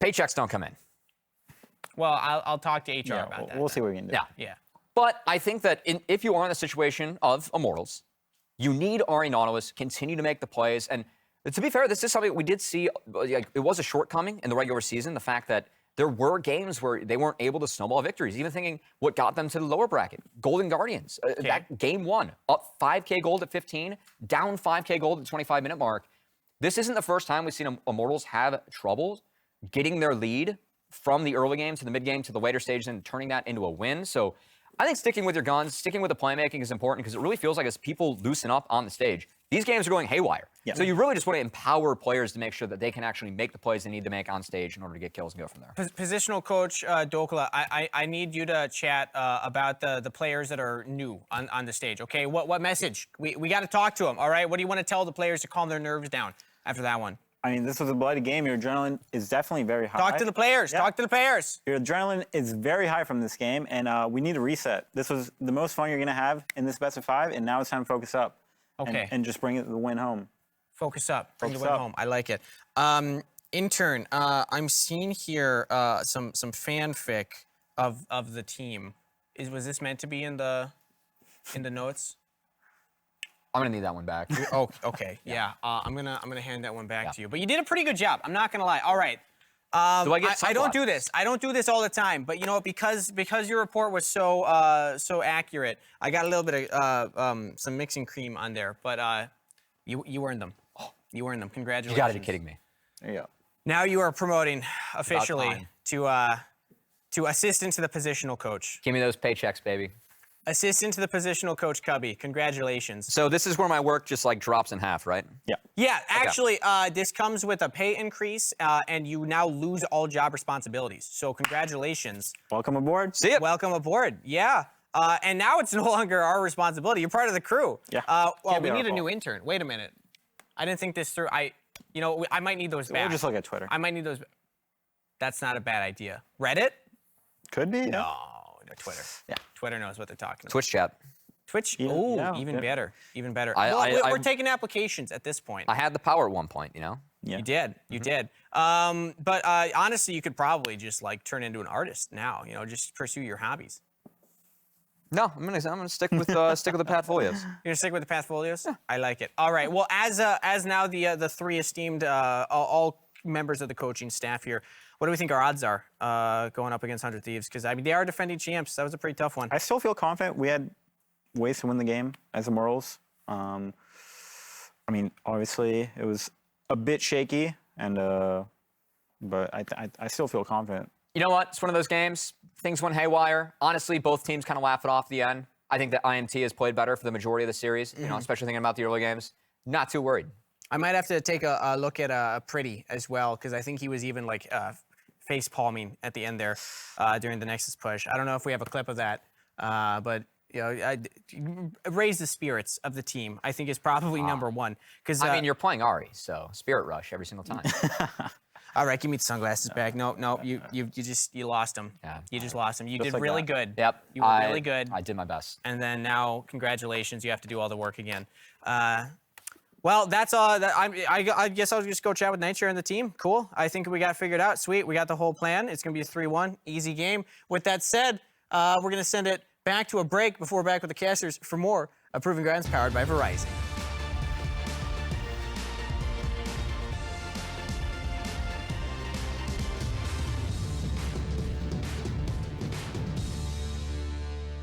Speaker 6: Paychecks don't come in.
Speaker 4: Well, I'll talk to HR about that.
Speaker 5: We'll see what we can do.
Speaker 6: Yeah.
Speaker 4: Yeah.
Speaker 6: But I think that if you are in the situation of Immortals, you need Ari Nautilus continue to make the plays. And to be fair, this is something we did see. Like, it was a shortcoming in the regular season. The fact that there were games where they weren't able to snowball victories. Even thinking what got them to the lower bracket, Golden Guardians. That game 1, up 5K gold at 15, down 5K gold at the 25-minute mark. This isn't the first time we've seen Immortals have trouble getting their lead from the early game to the mid game to the later stage and turning that into a win. So I think sticking with your guns, sticking with the playmaking is important because it really feels like as people loosen up on the stage, these games are going haywire. Yeah. So you really just want to empower players to make sure that they can actually make the plays they need to make on stage in order to get kills and go from there.
Speaker 4: Positional coach Dokla, I need you to chat about the players that are new on the stage. Okay, what message? We got to talk to them. All right, what do you want to tell the players to calm their nerves down after that one?
Speaker 5: I mean, this was a bloody game. Your adrenaline is definitely very high.
Speaker 4: Talk to the players.
Speaker 5: Yeah.
Speaker 4: Talk to the players.
Speaker 5: Your adrenaline is very high from this game, and we need a reset. This was the most fun you're going to have in this best of 5, and now it's time to focus up.
Speaker 4: Okay.
Speaker 5: And just bring the win home.
Speaker 4: Focus up. Bring the
Speaker 5: Focus
Speaker 4: win
Speaker 5: up.
Speaker 4: home. I like it. Intern, I'm seeing here some fanfic of the team. Was this meant to be in the notes?
Speaker 6: I'm gonna need that one back.
Speaker 4: Oh, okay. Yeah. I'm gonna hand that one back to you. But you did a pretty good job. I'm not gonna lie. All right.
Speaker 6: Do I get
Speaker 4: I don't
Speaker 6: sunblock?
Speaker 4: do this. I don't do this all the time. But you know what? Because your report was so accurate, I got a little bit of some mixing cream on there. But you earned them. You earned them. Congratulations.
Speaker 6: You gotta be kidding me.
Speaker 5: There you go.
Speaker 4: Now you are promoting officially
Speaker 6: time.
Speaker 4: to assistant to the positional coach.
Speaker 6: Give me those paychecks, baby.
Speaker 4: Assistant to the positional coach, Cubby. Congratulations.
Speaker 6: So this is where my work just like drops in half, right?
Speaker 5: Yeah.
Speaker 4: Yeah, actually, this comes with a pay increase, and you now lose all job responsibilities. So congratulations.
Speaker 5: Welcome aboard.
Speaker 6: See ya.
Speaker 4: Welcome aboard. Yeah. And now it's no longer our responsibility. You're part of the crew.
Speaker 5: Yeah.
Speaker 4: Well,
Speaker 5: Can't be
Speaker 4: we
Speaker 5: our
Speaker 4: need a
Speaker 5: fault.
Speaker 4: new intern. Wait a minute. I didn't think this through. I might need those back.
Speaker 5: We'll just look at Twitter.
Speaker 4: I might need those. That's not a bad idea. Reddit?
Speaker 5: Could be.
Speaker 4: No, Twitter.
Speaker 5: Yeah.
Speaker 4: Twitter knows what they're talking about.
Speaker 6: Twitch chat.
Speaker 4: Twitch?
Speaker 5: Yeah,
Speaker 4: Oh,
Speaker 5: yeah,
Speaker 4: even
Speaker 5: yeah.
Speaker 4: better. Even better.
Speaker 6: I-
Speaker 4: We're taking applications at this point.
Speaker 6: I had the power at one point, you know?
Speaker 5: Yeah.
Speaker 4: You did. You did. But honestly, you could probably just like turn into an artist now. Just pursue your hobbies.
Speaker 6: No, I'm gonna stick with stick with the portfolios.
Speaker 4: You're gonna stick with the portfolios? Yeah. I like it. All right. Well, as now the 3 esteemed all members of the coaching staff here, what do we think our odds are going up against 100 Thieves? Because I mean, they are defending champs. That was a pretty tough one.
Speaker 5: I still feel confident. We had ways to win the game as Immortals. I mean, obviously, it was a bit shaky, and but I still feel confident.
Speaker 6: You know what? It's one of those games. Things went haywire. Honestly, both teams kind of laugh it off at the end. I think that IMT has played better for the majority of the series, you know, especially thinking about the early games. Not too worried.
Speaker 4: I might have to take a look at Pretty as well, because I think he was even like face palming at the end there during the Nexus push. I don't know if we have a clip of that, but raise the spirits of the team, I think, is probably number one. Because
Speaker 6: I mean, you're playing Ari, so Spirit Rush every single time.
Speaker 4: all right, give me the sunglasses back. No, you lost them.
Speaker 6: Yeah.
Speaker 4: You just lost them. You
Speaker 5: Just
Speaker 4: did
Speaker 5: like
Speaker 4: really
Speaker 5: that.
Speaker 4: good.
Speaker 6: Yep.
Speaker 4: You were really good.
Speaker 6: I did my best.
Speaker 4: And then now, congratulations, you have to do all the work again. Well, that's all. I guess I'll just go chat with Nitro and the team. Cool. I think we got it figured out. Sweet. We got the whole plan. It's going to be a 3-1. Easy game. With that said, we're going to send it back to a break before we're back with the casters for more of Proving Grounds powered by Verizon.